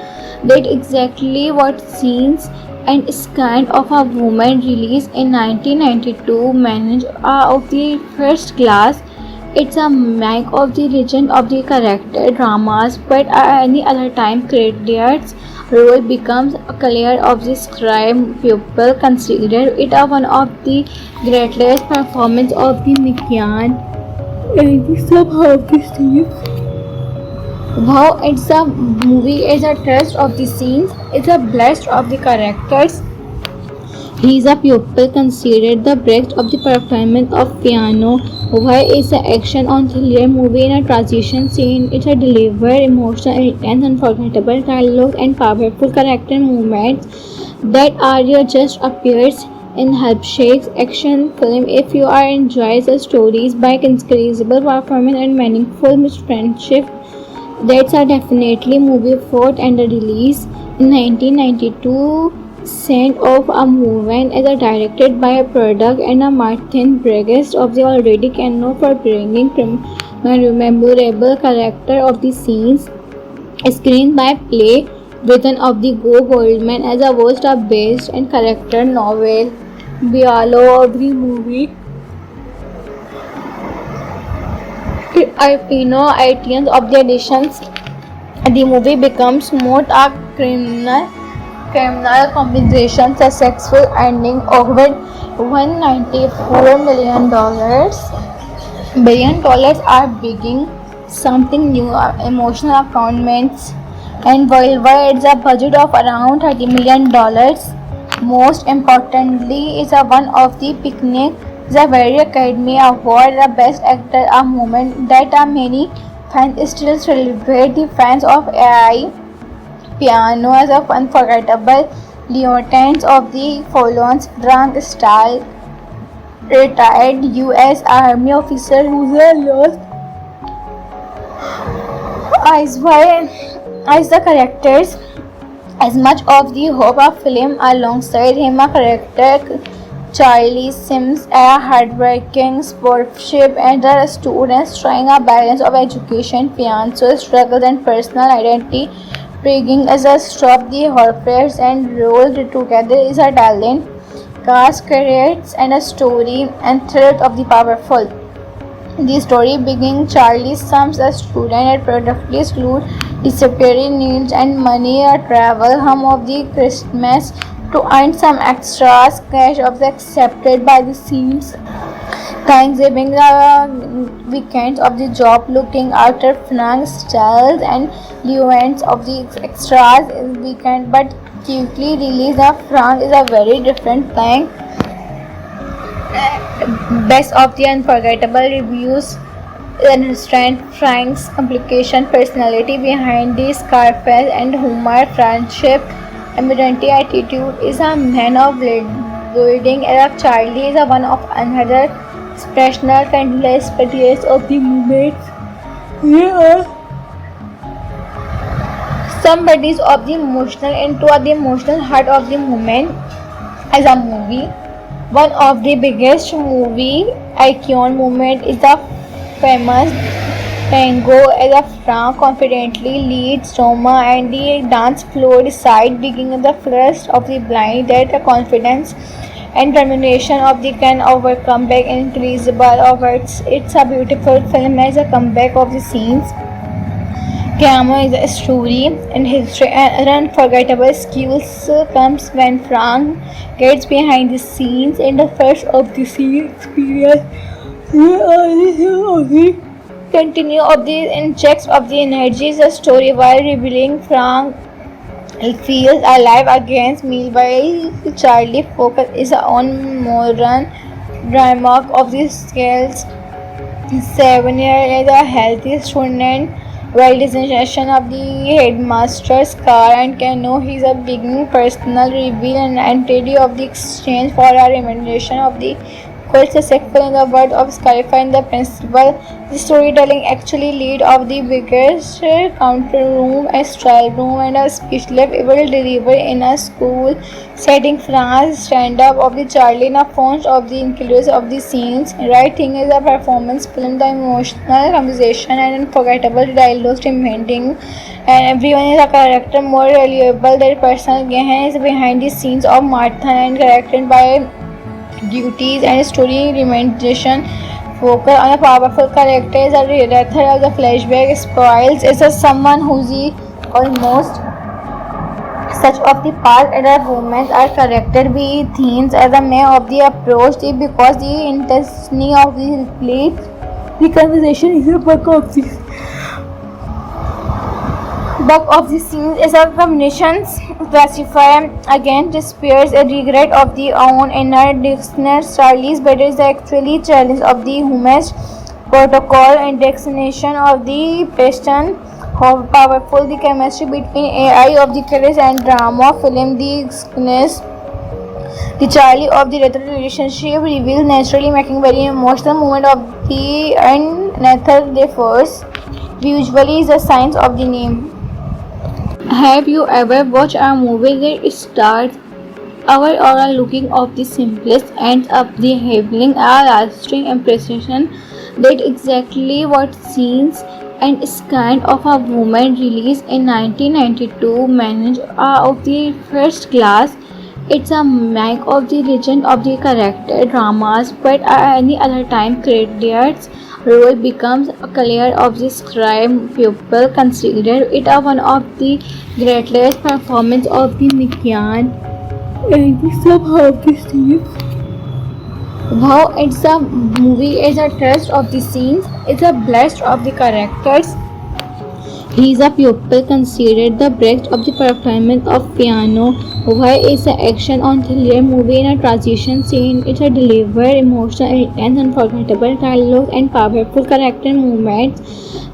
That exactly what scenes and Scan of a Woman released in 1992 manage of the first class. It's a make of the legend of the character dramas, but at any other time Claudia's role becomes clear of the scribe. People consider it a one of the greatest performance of the Mikian and the somehow of the Steve. Wow, it's a movie, it's a trust of the scenes, it's a blast of the characters. He is a pupil considered the best of the performance of piano. Why is the action on thriller movie in a transition scene? It's a deliver emotional, intense, unforgettable dialogue and powerful character moments that are just appears in Helpshakes action film. If you are enjoys the stories by incredible performance and meaningful friendship, that's a definitely movie fought and released in 1992. Scent of a Movement is directed by a product and a Martin Briggs of the already canon for bringing memorable character of the scenes. Screen by play written of the Go Goldman as a worst of based and character novel. Bialo of the movie. Items of the editions, the movie becomes more a criminal compensation successful ending over $194 billion are beginning something new emotional accountments and worldwide it's a budget of around $30 million. Most importantly is a one of the picnic the very Academy Award the best actor a moment that many fans still celebrate. The fans of AI piano as of unforgettable lieutenants of the fallen Frank Stahl, retired US Army officer who lost as the characters as much of the hope of film alongside him a character Charlie Sims, a hardworking sportsmanship and the students trying a balance of education, fiancé struggles and personal identity. Bringing as a stop the horrors and rolled together is a talent, cast creates and a story and threat of the powerful. The story begins Charlie Sims, a student at productively school, disappearing needs and money a travel home of the Christmas to earn some extras cash of the accepted by the scenes. Thanksgiving the weekends of the job looking after Frank styles and events of the extras is weekend but quickly release of Frank is a very different thing. Best of the unforgettable reviews understand Frank's complication personality behind the Scarface and humor friendship emergency attitude is a man of building Arab Charlie is a one of another expressional endless periods of the movement. Yeah. Somebody's of the emotional into the emotional heart of the moment as a movie. One of the biggest movie icon moment is the famous tango as a Frank confidently leads Roma and the dance floor decide beginning the first of the blind that the confidence and determination of the can overcome back increasable over it's a beautiful film as a comeback of the scenes. Camera is a story and history and unforgettable skills comes when Frank gets behind the scenes in the first of the scene experience. Continue of the injects of the energies a story while revealing Frank feels alive against meanwhile Charlie focus is on modern drama of the scales. 7 year is a healthy student while designation of the headmaster's car and can know he's a beginning personal reveal and entity of the exchange for a recommendation of the couple successful in the world of Skyfire and the principal. The storytelling actually lead of the biggest counter room, a trial room, and a speech lab will deliver in a school setting. France stand up of the Charlie in a font of the includes of the scenes. Right thing is a performance film, the emotional conversation and unforgettable dialogue demanding, and everyone is a character more reliable. Their personal gain is behind the scenes of Martha and charactered by duties and story remediation. Focus on a powerful character is a director of the flashback spoils is a someone who's the almost such of the past and the movements are corrected by themes as a may of the approach because the intensity of the replay the conversation is a Buck of the scenes is a combination classify again despairs a regret of the own inner dictionary Charlie's but is actually challenge of the humanist protocol and destination of the passion how powerful the chemistry between AI of the courage and drama film the sickness the Charlie of the retro relationship reveals naturally making very emotional moment of the and Nathan the first usually is a signs of the name. Have you ever watched a movie that starts our aura looking of the simplest ends up the having a lasting impression that exactly what scenes and kind of a woman released in 1992 managed of the first class. It's a make of the legend of the character dramas, but at any other time credits role becomes a clear of the crime people consider it a one of the greatest performance of the Mikian and the somehow the scenes. Wow, it's a movie is a trust of the scenes, it's a blast of the characters. He is a pupil considered the best of the performance of piano. Why is the action on thriller movie in a transition scene? It's a delivered emotional, intense, unforgettable dialogue and powerful character movements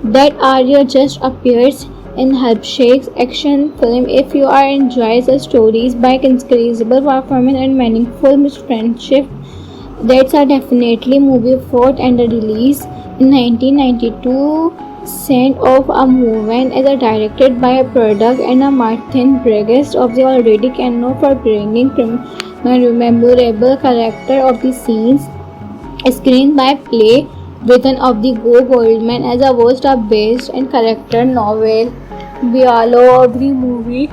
that are just appears in Helpshake's action film. If you are enjoys the stories by incredible performance and meaningful friendship, that's a definitely movie fought and a release in 1992. Scent of a Movement is directed by a product and a Martin Briggs of the already canon for bringing memorable character of the scenes. Screen by play written of the Go Goldman as a worst of based and character novel. Bialo of the movie.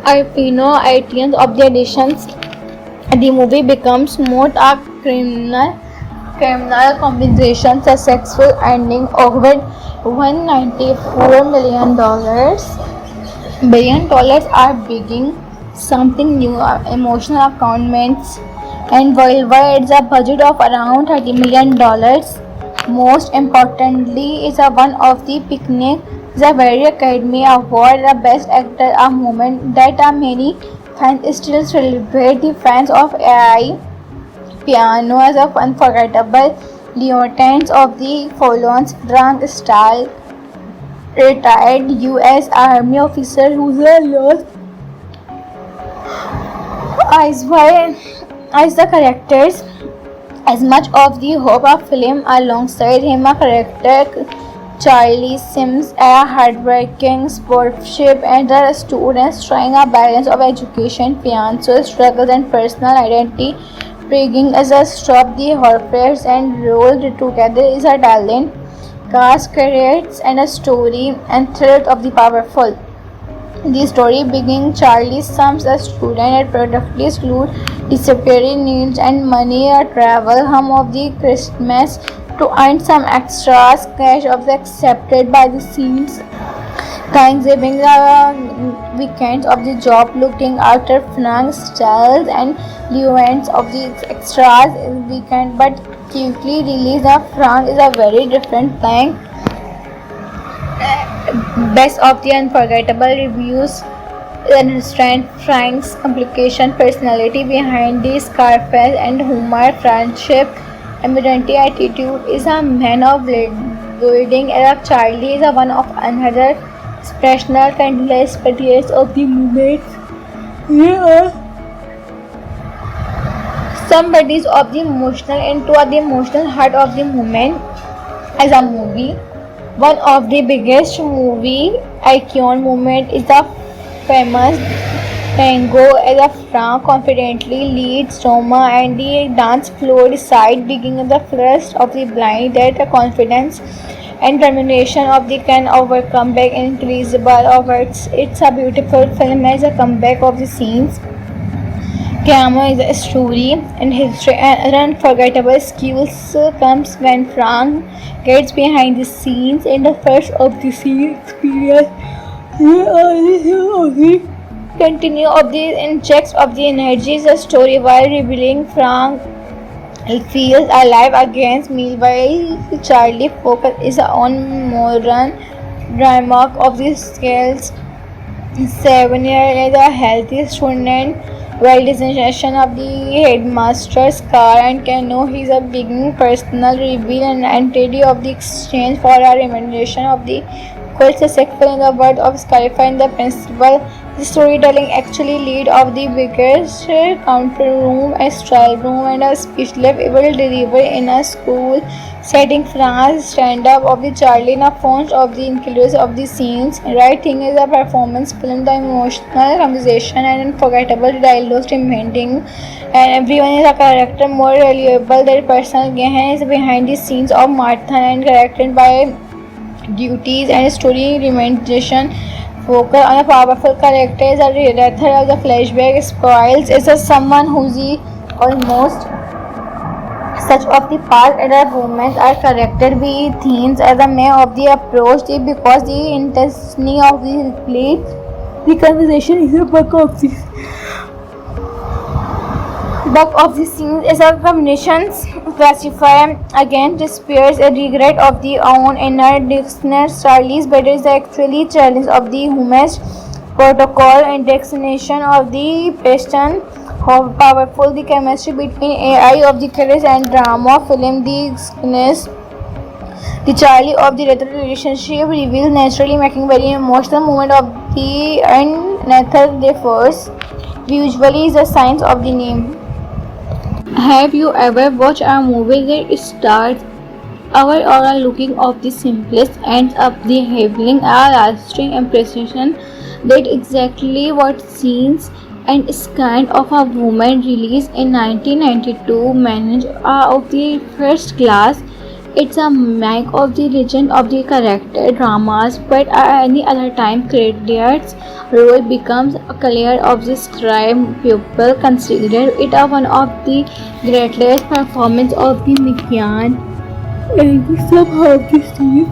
Items of the additions. The movie becomes more a criminal compensation successful ending of $194 billion are beginning something new emotional accountments and worldwide it's a budget of around $30 million. Most importantly is a one of the picnic the very Academy Award the best actor a moment that many fans still celebrate the fans of AI piano as of unforgettable lieutenants of the Folons Frank Stahl, retired US Army officer who's a lost as the characters as much of the hope of film alongside him a character Charlie Sims a hardworking sportsmanship and the students trying a balance of education, financial struggles and personal identity. Intriguing as a stop the horrors and rolled together is a talent, cast creates and a story and thread of the powerful. The story begins Charlie Sums a student at productively school, disappearing needs and money a travel home of the Christmas to earn some extras cash of the accepted by the scenes. Thanksgiving the weekends of the job looking after Frank styles and events of the extras in weekend but quickly release of Frank is a very different thing. Best of the unforgettable reviews understand Frank's complication personality behind the Scarface and humor friendship evident attitude is a man of building Arab Charlie is a one of another expressional countless periods of the movement. Yeah. somebody's of the emotional into the emotional heart of the moment as a movie. One of the biggest movie icon moment is the famous tango as a Frank confidently leads Roma and the dance floor decide beginning the first of the blind that the confidence and determination of the can overcome back increasable of it's a beautiful film as a comeback of the scenes. Camo is a story and history and unforgettable skills comes when Frank gets behind the scenes in the first of the scene experience. Continue of the injects of the energy the story while revealing Frank feels alive against meanwhile Charlie focus is on modern drama of the scales 7 year is a healthy student while designation of the headmaster's car and Kano is a beginning personal reveal and entity of the exchange for a recommendation of the quite successful in the word of Skyfire and the principal. The storytelling actually lead of the biggest counter room, a trial room and a speech left will deliver in a school setting France stand up of the Charlie in a font of the includes of the scenes. Writing is a performance film, the emotional conversation and unforgettable dialogues inventing and everyone is a character more reliable than personal Gahan is behind the scenes of Martha and charactered by duties and story remediation focus on a powerful character as a author of the flashback spoils is a someone who's the almost such of the past and our movements are corrected with themes as a may of the approach because the intensity of the replay the conversation is a Buck of the scenes is a combination classify again despairs a regret of the own inner dictionary Charlie's but is actually challenge of the humanist protocol and destination of the passion how powerful the chemistry between AI of the courage and drama film the Charlie of the retro relationship reveals naturally making very emotional moment of the and Nathan the first usually is a signs of the name. Have you ever watched a movie that starts our oral looking of the simplest ends up the having a lasting impression that exactly what scenes and is kind of a woman released in 1992 manage of the first class it's a mic of the legend of the character dramas, but at any other time, Credit's role becomes clear of the scribe pupil. Consider it one of the greatest performances of the Mikyan. And somehow this scene,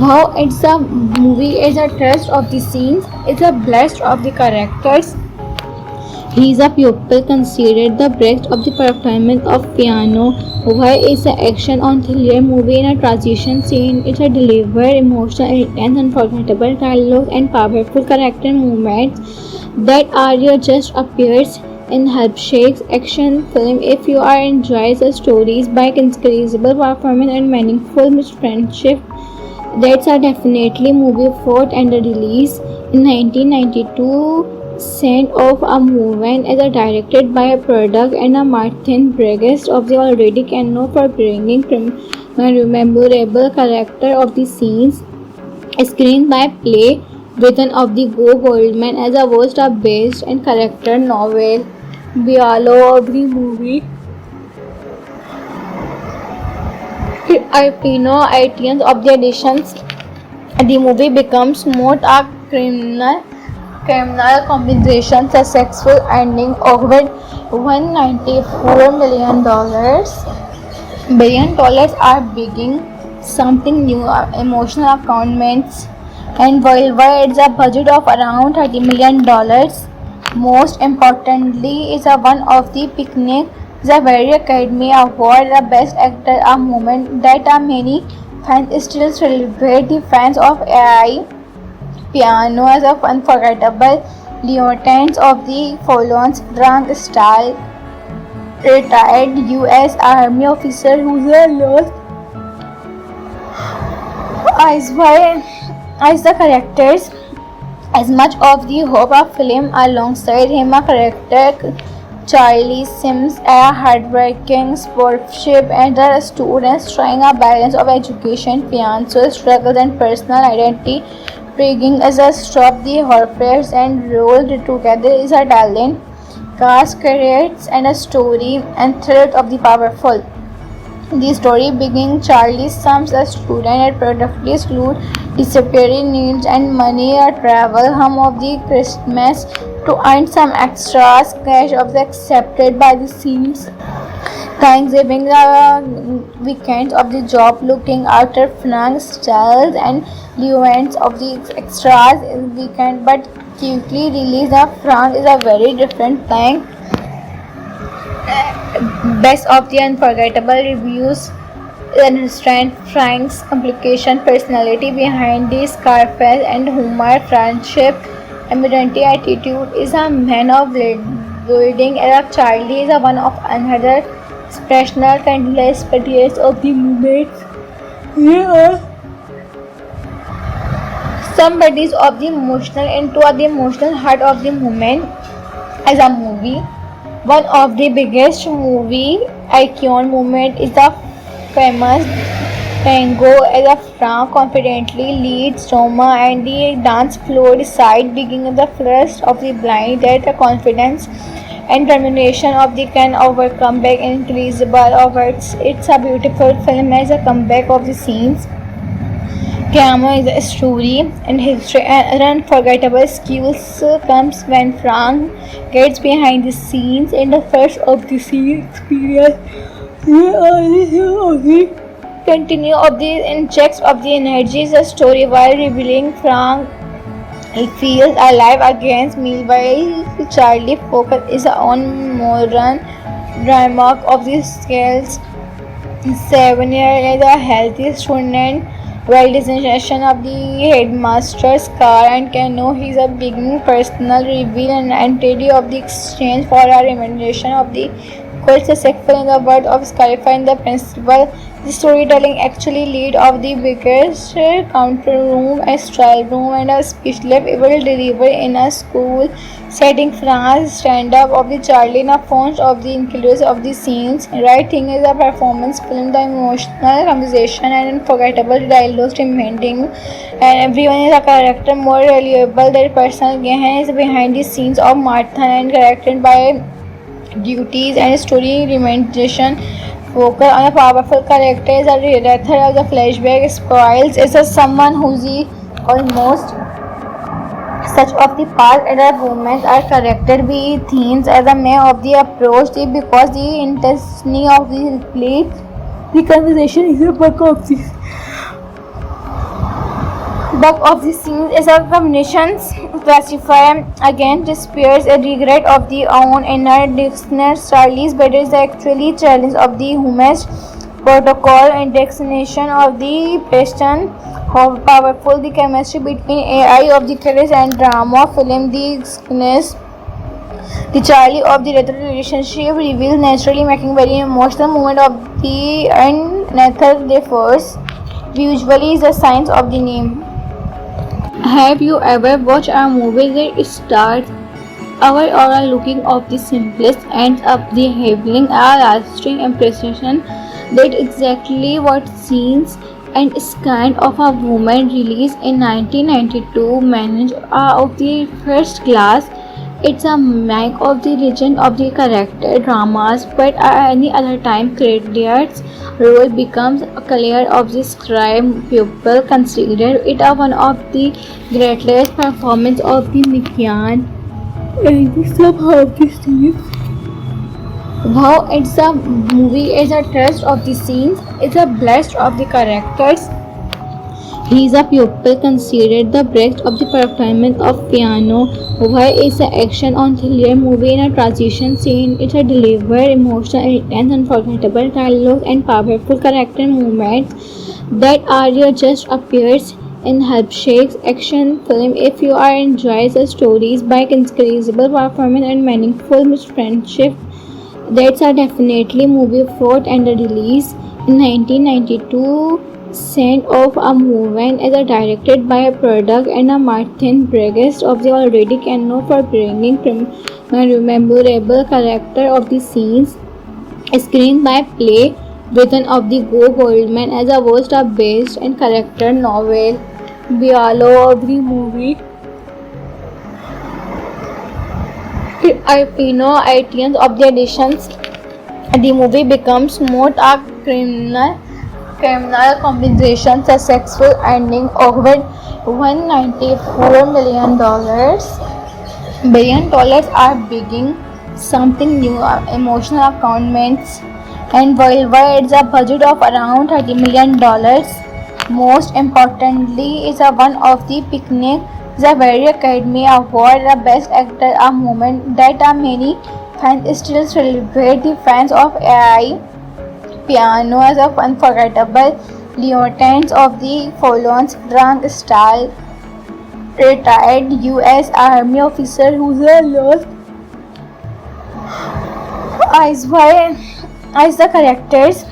wow, it's a movie, it's a trust of the scenes, it's a blast of the characters. He is a pupil considered the best of the performance of piano. Why is the action on thriller movie in a transition scene? It's a delivered emotional, intense, unforgettable dialogue and powerful character movements that are just appears in Helpshakes action film. If you are enjoys the stories by incredible performance and meaningful friendship, that's a definitely movie fought and release in 1992. Scent of a Movement is directed by a product and a Martin Briggs of the already Cano for bringing a memorable character of the scenes. Screened by play written of the Go Goldman as a worst of based and character novel. Bialo of the movie. Alpino items of the editions. The movie becomes more a criminal compensation successful ending over $194 billion are beginning something new emotional accountments and worldwide it's a budget of around $30 million. Most importantly is a one of the picnic the very Academy Award the best actor a moment that many fans still celebrate the fans of AI piano as of unforgettable lieutenants of the Folons Frank style retired US Army officer who's a lost as the characters as much of the hope of film alongside him a character Charlie Sims, a hardworking sportsmanship and the students trying a balance of education, financial struggles, and personal identity. Intriguing as a stop the Horfers and rolled together is a talent, cast creates and a story and threat of the powerful. The story begins Charlie Sums, a student at productively school, disappearing needs and money or travel home of the Christmas to earn some extras cash of the accepted by the scenes. Thanksgiving the weekends of the job looking after Frank styles and the events of the extras in weekend but quickly realize that Frank is a very different thing. Best of the unforgettable reviews understand Frank's complication personality behind the Scarface and humor friendship evidently attitude is a man of building and Charlie is a one of another expressional countless particulars of the movement. Here are some bodies of the emotional into the emotional heart of the movement as a movie. One of the biggest movie icon movement is the famous tango as a Frank confidently leads Roma and the dance floor decide beginning the first of the blind that the confidence and determination of the can overcome back increasable over it's a beautiful film as a comeback of the scenes. Camera is a story and history and unforgettable skills comes when Frank gets behind the scenes in the first of the scene experience. Continue of the injects of the energies the story while revealing Frank he feels alive against meanwhile Charlie focus is on modern drama of the scales 7 year is a healthy student while designation of the headmaster's car and can know his a beginning personal reveal and entity of the exchange for a recommendation of the course successful in the word of Skyfire in the principal. The storytelling actually lead of the biggest counter room, a trial room and a speech lab will deliver in a school setting France stand up of the Charlie in a font of the includes of the scenes. Writing is a performance film, the emotional conversation and unforgettable dialogues remaining and everyone is a character more reliable than personal gain is behind the scenes of Martha and charactered by duties and story remediation focus on a powerful character is a director of the flashback spoils is a someone who's the almost such of the past and the movements are corrected with themes as a may of the approach because the intensity of the play the conversation is a Bug of the scene is a combinations classify again despairs a regret of the own inner dictionary Charlie's better is actually challenge of the humanist protocol and designation of the passion how powerful the chemistry between AI of the courage and drama film the skiness the Charlie of the retro relationship reveals naturally making very emotional moment of the and Nathan the first usually is the signs of the name. Have you ever watched a movie that starts our aura looking of the simplest ends up the having a lasting impression that exactly what scenes and is kind of a woman released in 1992 managed of the first class it's a make of the legend of the character dramas, but at any other time, Credit's role becomes clear of the scribe pupil. Consider it a one of the greatest performance of the Nikian. And somehow this scene. Wow, it's a movie, it's a trust of the scenes, it's a blast of the characters. He is a pupil considered the best of the performance of piano. Why is the action on thriller movie in a transition scene? It's a delivered emotional, intense, unforgettable dialogue and powerful character movements that are just appears in Helpshake's action film. If you are enjoys the stories by incredible performance and meaningful friendship, that's a definitely movie fought and the release in 1992 sent off a movement as a directed by a product and a Martin Briggs of the already can know for bringing memorable character of the scenes. Screenplay written of the Go Goldman as a was a based and character novel. Dialogue of the movie. Items of the additions. The movie becomes more a criminal compensation successful ending over $194 billion are beginning something new emotional accountments and worldwide it's a budget of around $30 million. Most importantly is a one of the picnic the very Academy Award the best actor a moment that many fans still celebrate. The fans of AI Piano as of unforgettable lieutenants of the Folons Frank Stahl, retired US Army officer who's a lost as the characters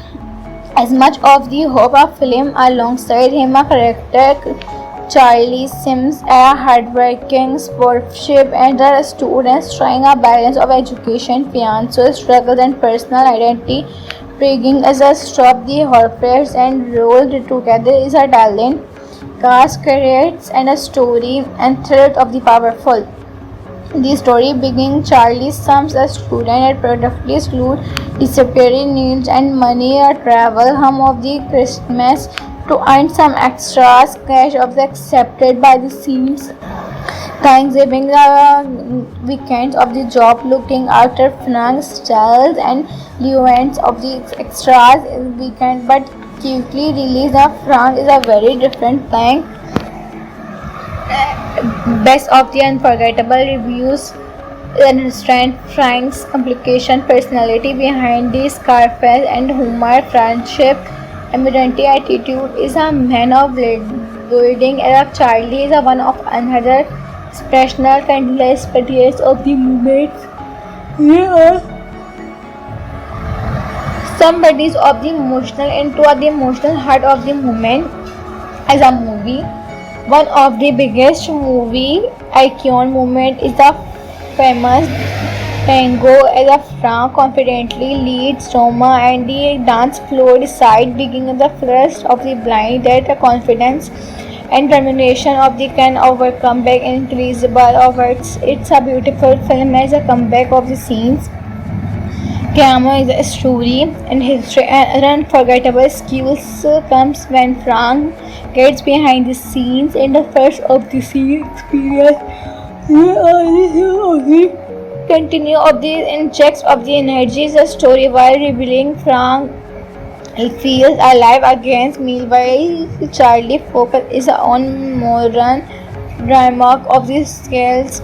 as much of the hope of film alongside him a character Charlie Sims, a hardworking sportsmanship and the students trying a balance of education, financial struggles and personal identity. Intriguing as a stop the horrors and rolled together is a talent, cast creates and a story and thread of the powerful. The story begins Charlie Sims, a student at productively school, disappearing needs and money or travel home of the Christmas to earn some extras cash of the accepted by the scenes. Thanksgiving the weekends of the job looking after Frank styles and events of the extras weekend but quickly realize that Frank is a very different thing. Best of the unforgettable reviews understand Frank's complication personality behind the Scarface and humor friendship evident attitude is a man of building and Charlie is a one of another expressional countless periods of the movement. Yeah. Some bodies of the emotional into the emotional heart of the movement as a movie. One of the biggest movie icon movement is the famous tango as a Frank confidently leads Roma and the dance floor decide digging the first of the blind that the confidence and determination of the can overcome back increasable of it's a beautiful film as a comeback of the scenes. Camo is a story and history and unforgettable skills comes when Frank gets behind the scenes in the first of the scene experience. Continue of the injects of the energy is a story while revealing Frank feels alive against meanwhile Charlie focus is on modern drama of the scales.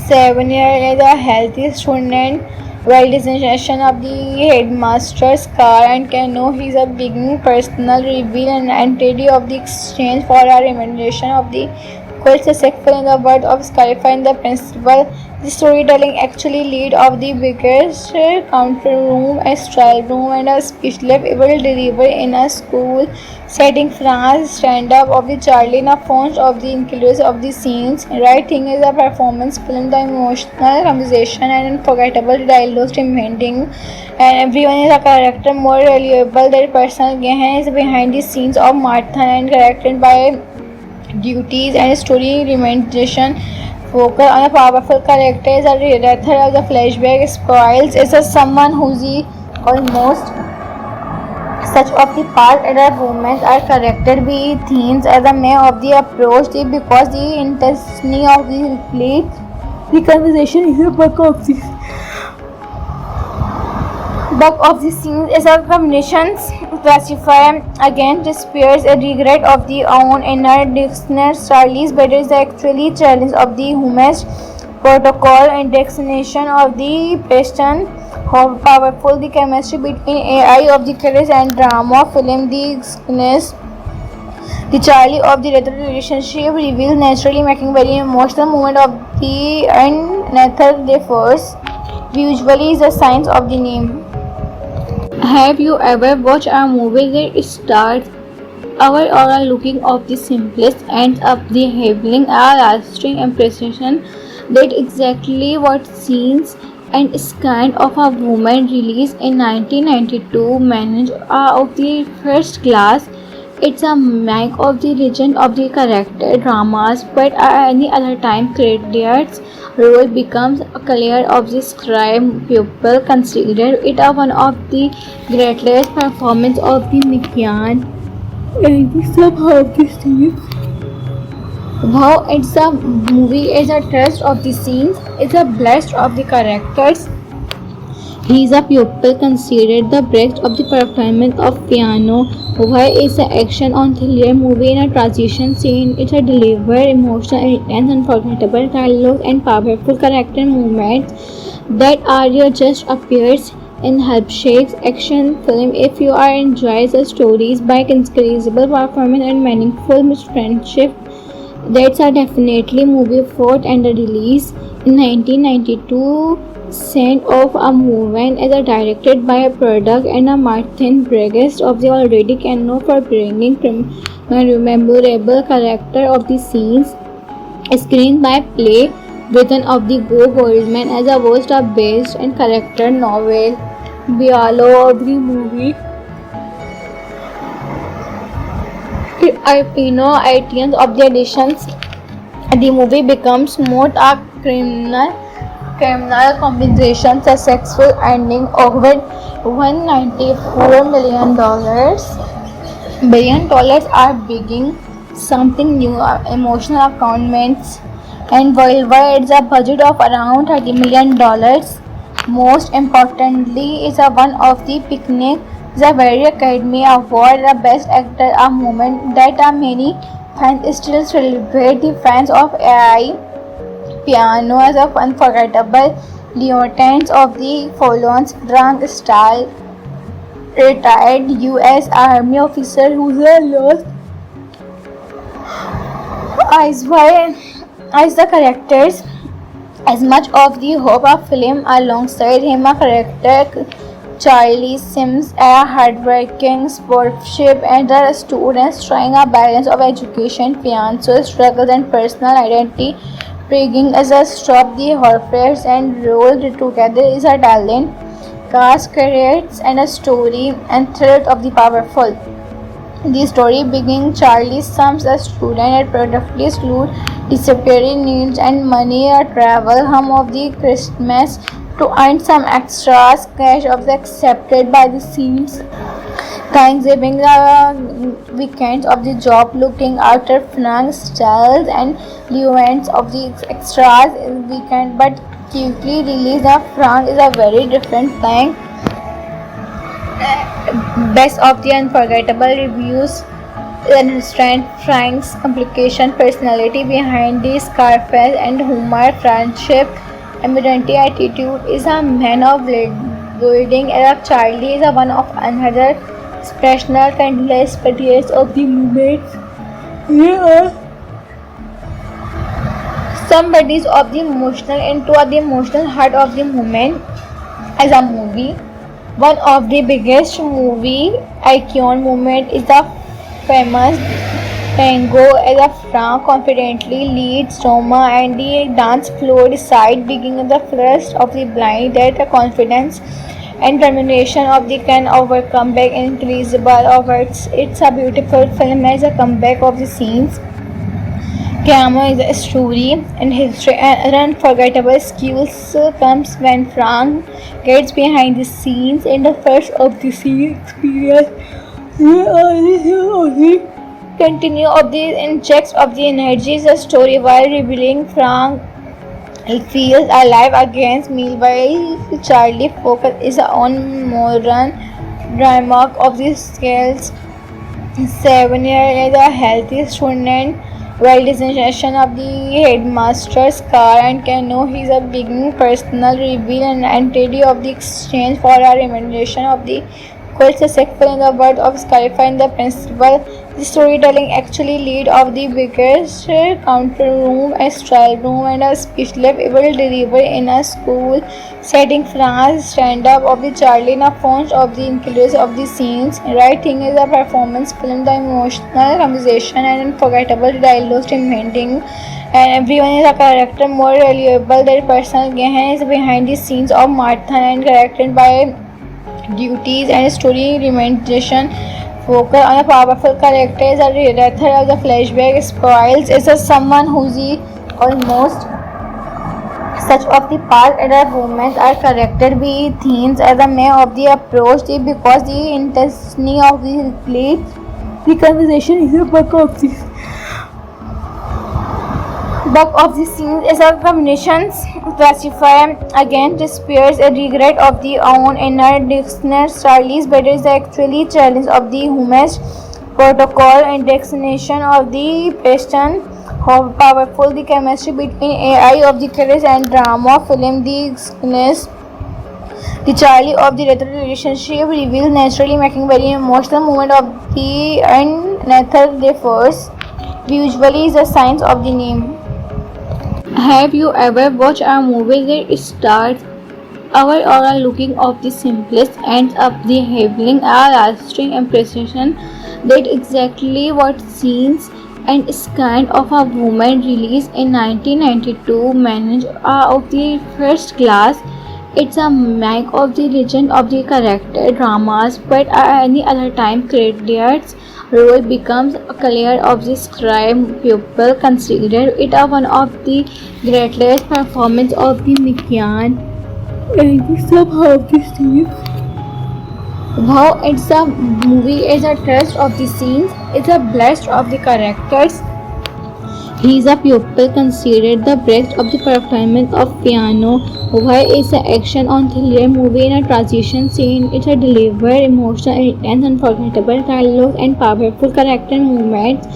7 year is a healthy student while designation of the headmaster's car and canoe he is a beginning personal reveal and entity of the exchange for a remuneration of the quite successful in the world of Skyfire and the principal. The storytelling actually lead of the biggest counter room, a trial room and a speech lab will deliver in a school setting. France stand up of the Charlie in a font of the includes of the scenes. Writing is a performance film, the emotional conversation and unforgettable dialogue demanding and everyone is a character more reliable. Their personal gain is behind the scenes of Martha and charactered by duties and story remediation focus on a powerful character is a author of the flashback spoils is a someone who's the almost such of the past and our movements are corrected by themes as a may of the approach because the intensity of the replay the conversation is a Buck of the scenes is a combination classify again despairs a regret of the own inner dictionary Charlie's better is actually challenge of the humanist protocol and destination of the passion how powerful the chemistry between AI of the courage and drama film the sickness the Charlie of the later relationship reveals naturally making very emotional moment of the and Nathan the first usually is the signs of the name. Have you ever watched a movie that starts our aura looking of the simplest ends up the having a lasting impression That exactly what scenes and Scan of a Woman released in 1992 manage of the first class. It's a make of the legend of the character dramas, but at any other time Claudia's role becomes clear of the scribe pupil. Consider it one of the greatest performances of the Nikian and the somehow the scenes. Wow, it's a movie, it's a trust of the scenes, it's a blast of the characters. He is a pupil considered the best of the performance of piano. Why is the action on thriller movie in a transition scene? It's a delivered, emotional, intense, unforgettable dialogue and powerful character movements that are just appears in Helpshakes action film. If you are enjoys the stories by incredible performance and meaningful friendship, that's a definitely movie fought and released in 1992. Scent of a Woman is directed by a product and a Martin Briggs of the already Cano for bringing a memorable character of the scenes. Screen by play written of the Go Goldman as a worst of based and character novel. Bialo of the movie. Items of the editions, the movie becomes more a criminal compensation, successful ending over $194 billion are beginning something new, emotional accountments, and worldwide it's a budget of around $30 million. Most importantly, is a one of the picnic the very Academy Award the Best Actor, a moment that many fans still celebrate. The fans of AI Piano as a unforgettable lieutenant of the Follows Frank Stahl, retired U.S. Army officer who's lost as the characters as much of the hope of film. Alongside him a character Charlie Sims, a hardworking sportsmanship and the students trying a balance of education, financial struggles and personal identity. Bringing as a stop the horrors and rolled together is a talent, cast creates and a story and thread of the powerful. The story begins Charlie Sims, a student at productively slow, disappearing needs and money a travel home of the Christmas to earn some extras cash of the accepted by the scenes. Thanksgiving weekends of the job looking after Frank styles and events of the extras weekend, but quickly realized that Frank is a very different thing. Best of the unforgettable reviews understand Frank's complication personality behind the Scarface and humor, friendship, amenity attitude is a man of building era. Charlie is a one of another expressional countless periods of the movement. Here are some bodies of the emotional into the emotional heart of the moment as a movie. One of the biggest movie icon moment is the famous tango as a Frank confidently leads Roma and the dance floor decide beginning the first of the blind that the confidence and determination of the can overcome back increasable over it's a beautiful film as a comeback of the scenes. Camo is a story and history and unforgettable skills comes when Frank gets behind the scenes in the first of the scene experience. Continue of the injects of the energy is a story while revealing Frank feels alive against meanwhile Charlie focus is on modern drama of the scales. 7 year is a healthy student while designation of the headmaster's car and Cano he is a beginning personal reveal and entity of the exchange for a recommendation of the quite successful in the words of Skyfire and the principal. The storytelling actually lead of the biggest counter room, a trial room and a speech lab able deliver in a school setting. France stand up of the Charlie in a font of the includes of the scenes. Writing is a performance film, the emotional conversation and unforgettable dialogue inventing and everyone is a character more reliable. Their personal gain is behind the scenes of Martha and characterized by duties and story reminiscent focus on a powerful character is a author of the flashback spoils is a someone who's the almost such of the past and the movements are corrected by themes as a may of the approach because the intensity of the conversation is a Buck of the scenes is a combinations classify again despairs a regret of the own inner dictionary Charlie's but is actually challenge of the humanist protocol and destination of the passion how powerful the chemistry between AI of the courage and drama film the Charlie of the retro relationship reveals naturally making very emotional moment of the and Nathan differs usually is the signs of the name. Have you ever watched a movie that starts our or looking of the simplest ends up the having a lasting impression that exactly what scenes and kind of a woman released in 1992 managed of the first class it's a make of the legend of the character dramas but any other time credits role becomes clear of the scribe people consider it a one of the greatest performance of the Mikian and somehow this scene wow it's a movie is a trust of the scenes it's a blast of the characters he is a pupil considered the best of the performance of piano. Why is the action on thriller movie in a transition scene? It's a delivered, emotional, intense, unforgettable dialogue and powerful character moments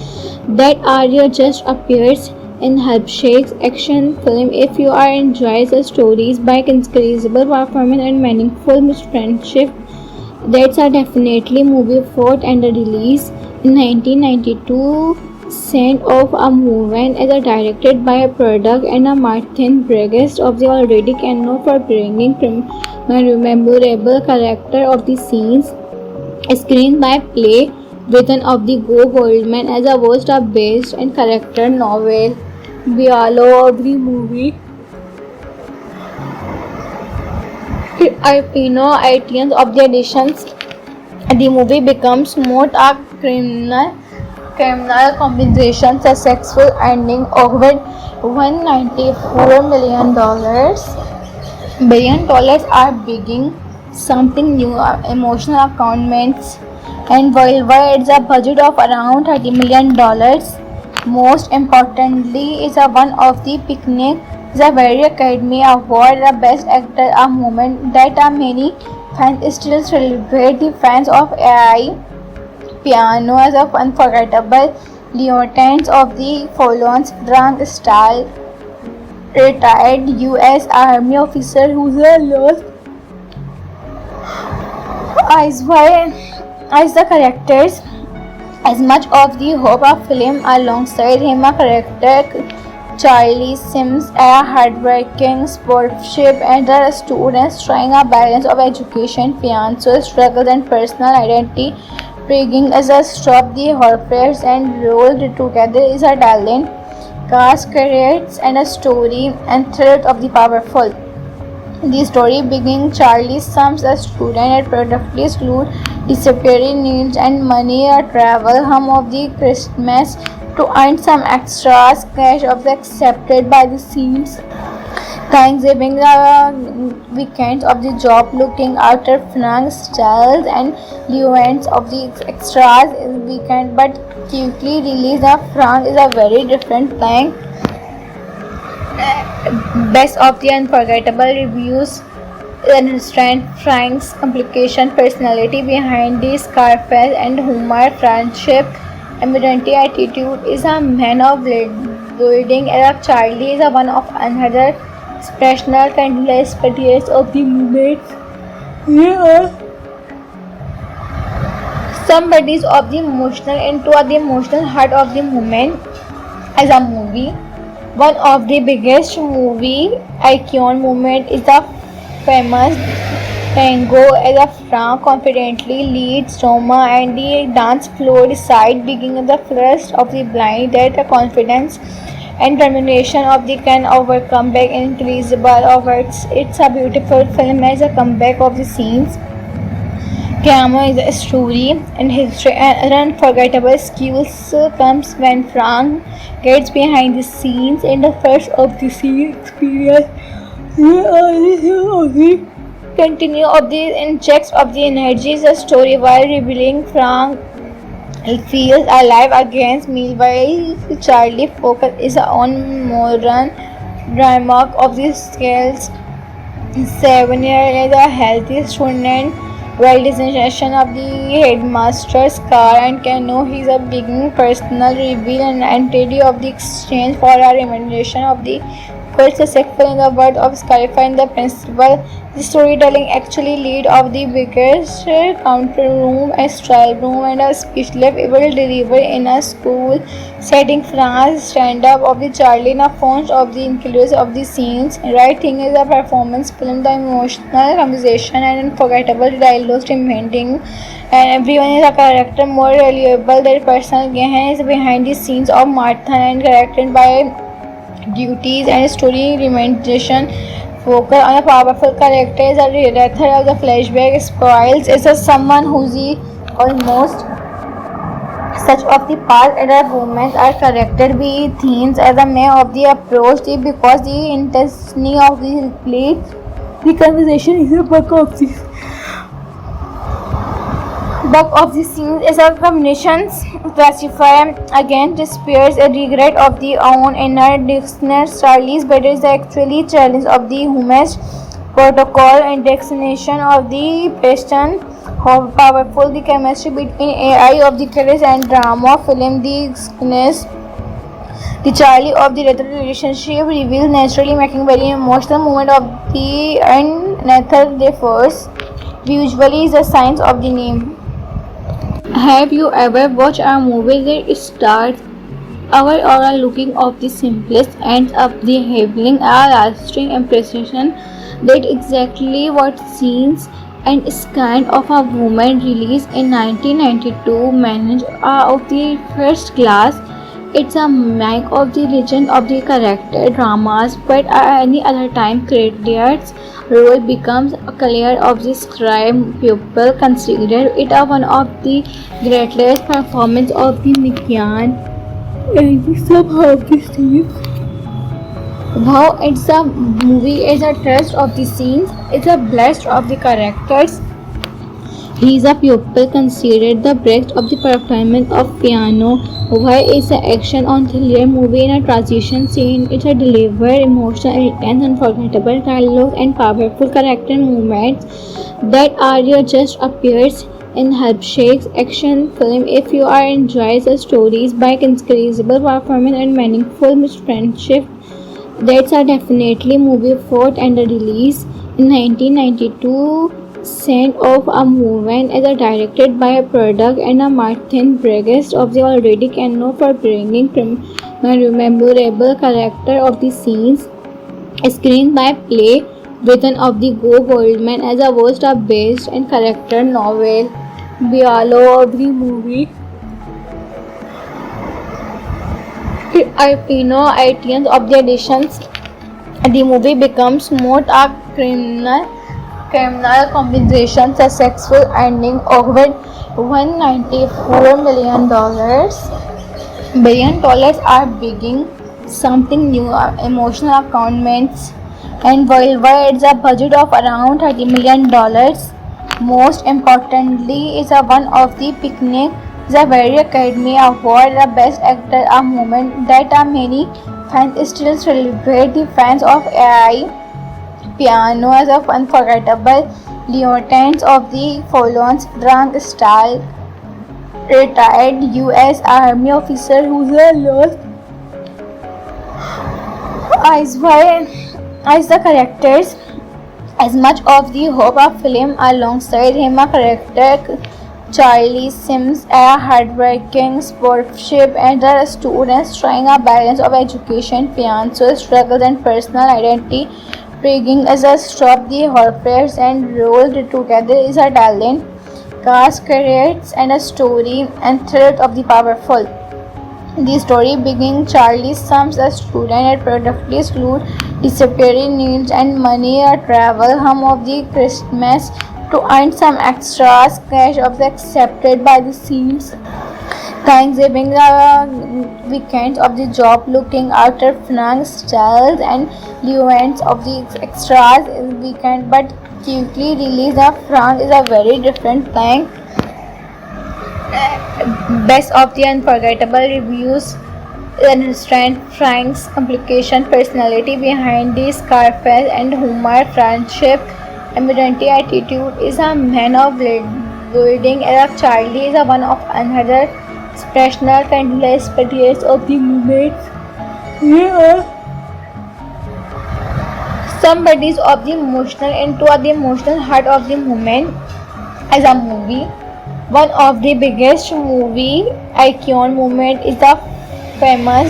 that are just appears in Helpshakes action film. If you are enjoys the stories by incredible performance and meaningful friendship, that's a definitely movie fought and released in 1992. Scent of a Movement is directed by a product and a Martin Briggs of the already cannot for bringing memorable character of the scenes screen by play written of the Go Goldman as a worst of based and character novel. Bialo of the movie items of the editions the movie becomes more a criminal compensation successful ending over $194 billion are beginning something new emotional accountments and worldwide it's a budget of around $30 million most importantly is a one of the picnic is a very academy award the best actor a moment that many fans still celebrate the fans of AI piano as of unforgettable lieutenants of the Folons drunk style retired US Army officer who's a lost as the characters as much of the hope of film alongside him a character Charlie Sims a hardworking sportsmanship and a students trying a balance of education, financial struggles and personal identity bringing as a stop the horrors and rolled together is a talent, cast creates and a story and thread of the powerful. The story beginning Charlie Sims a student at productively school disappearing needs and money a travel home of the Christmas to earn some extras cash of the accepted by the scenes. Thanksgiving the weekends of the job looking after Frank styles and the events of the extras in the weekend but quickly release of Frank is a very different thing. Best of the unforgettable reviews understand Frank's complication personality behind the Scarface and humor friendship evidently attitude is a man of building and Charlie is a one of another expressional kindness particulars of the movement. Yeah. Somebody's of the emotional into the emotional heart of the moment as a movie. One of the biggest movie icon moment is the famous tango as a Frank confidently leads Roma and the dance floor decide beginning the first of the blind that the confidence and determination of the can overcome back increasable odds. It's a beautiful film as a comeback of the scenes. Camo is a story and history and unforgettable skills comes when Frank gets behind the scenes in the first of the scene experience. Continue of the injects of the energy is a story while revealing Frank feels alive against meanwhile Charlie focus is on modern drama of the scales 7 year is a healthy student while designation of the headmaster's car and can know his a beginning personal reveal and entity of the exchange for a recommendation of the quite successful in the word of clarifying the principle. The storytelling actually lead of the biggest counter room, a trial room and a speech left able deliver in a school setting France stand up of the Charlie in a font of the includes of the scenes. Right thing is a performance film, the emotional conversation and unforgettable dialogue inventing and everyone is a character more reliable. Their personal gain is behind the scenes of Martha and charactered by duties and story remediation focus on a powerful character is a director of the flashback spoils is a someone who's the almost such of the past and our movements are corrected by themes as a may of the approach because the intensity of the play the conversation is a Buck of the scenes is a combination classify again despairs a regret of the own inner dictionary Charlie's but is actually challenge of the humanist protocol and destination of the passion how powerful the chemistry between AI of the courage and drama film the Charlie of the later relationship reveals naturally making very emotional moment of the and Nathan the first usually is a signs of the name. Have you ever watched a movie that starts our oral looking of the simplest ends up the having a lasting impression that exactly what scenes and is kind of a woman released in 1992 managed of the first class. It's a make of the legend of the character dramas, but at any other time Credit's role becomes clear of the scribe pupil consider it a one of the greatest performance of the Nikyan and the somehow the Steve. How it's a movie is a trust of the scenes, it's a blast of the characters. He is a pupil considered the best of the performance of piano. Why is the action on thriller movie in a transition scene? It's a delivered emotional, intense, unforgettable dialogue and powerful character movements that are just appears in Helpshake's action film. If you are enjoys the stories by incredible performance and meaningful friendship, that's a definitely movie fought and a release in 1992. Scent of a Movement is directed by a product and a Martin Briggs of the already can know for bringing a memorable character of the scenes. Screen by play written of the Go Goldman as a worst of based and character novel. Bialo of the movie. Items of the additions. The movie becomes more a criminal compensation successful ending over $194 billion are beginning something new emotional accountments and worldwide it's a budget of around $30 million. Most importantly is a one of the picnic the very Academy Award the best actor a moment that many fans still celebrate the fans of AI piano as of unforgettable lieutenants of the Folons drunk style retired US Army officer who's a lost as the characters as much of the hope of film alongside him a character Charlie Sims a hardworking sportsmanship and the students trying a balance of education, financial struggles and personal identity Rigging as a stop the horrors and rolled together is a talent, cast creates and a story and threat of the powerful. The story begins Charlie Sums, a student at productively school, disappearing needs and money travel home of the Christmas to earn some extras cash of the accepted by the scenes. Thanksgiving weekends of the job looking after Frank's styles and events of the extras in weekend but quickly realize that Frank is a very different thing. Best of the unforgettable reviews understand Frank's complication personality behind the Scarface and humor, friendship, emergency attitude is a man of building as Charlie is a one of another expressional countless periods of the moments. Yeah. Some bodies of the emotional into the emotional heart of the moment as a movie. One of the biggest movie icon moment is the famous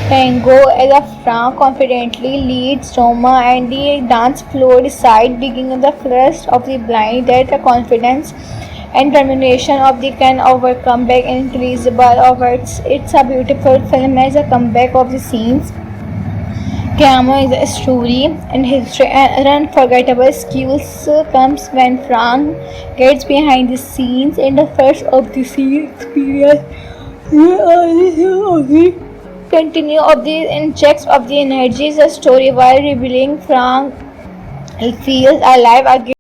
tango as a Frank confidently leads Roma and the dance floor decide digging the first of the blind that the confidence and determination of the can overcome back increasable over it's a beautiful film as a comeback of the scenes. Camo is a story and history and unforgettable skills comes when Frank gets behind the scenes in the first of the scene experience. Continue of the injects of the energies a story while revealing Frank feels alive again.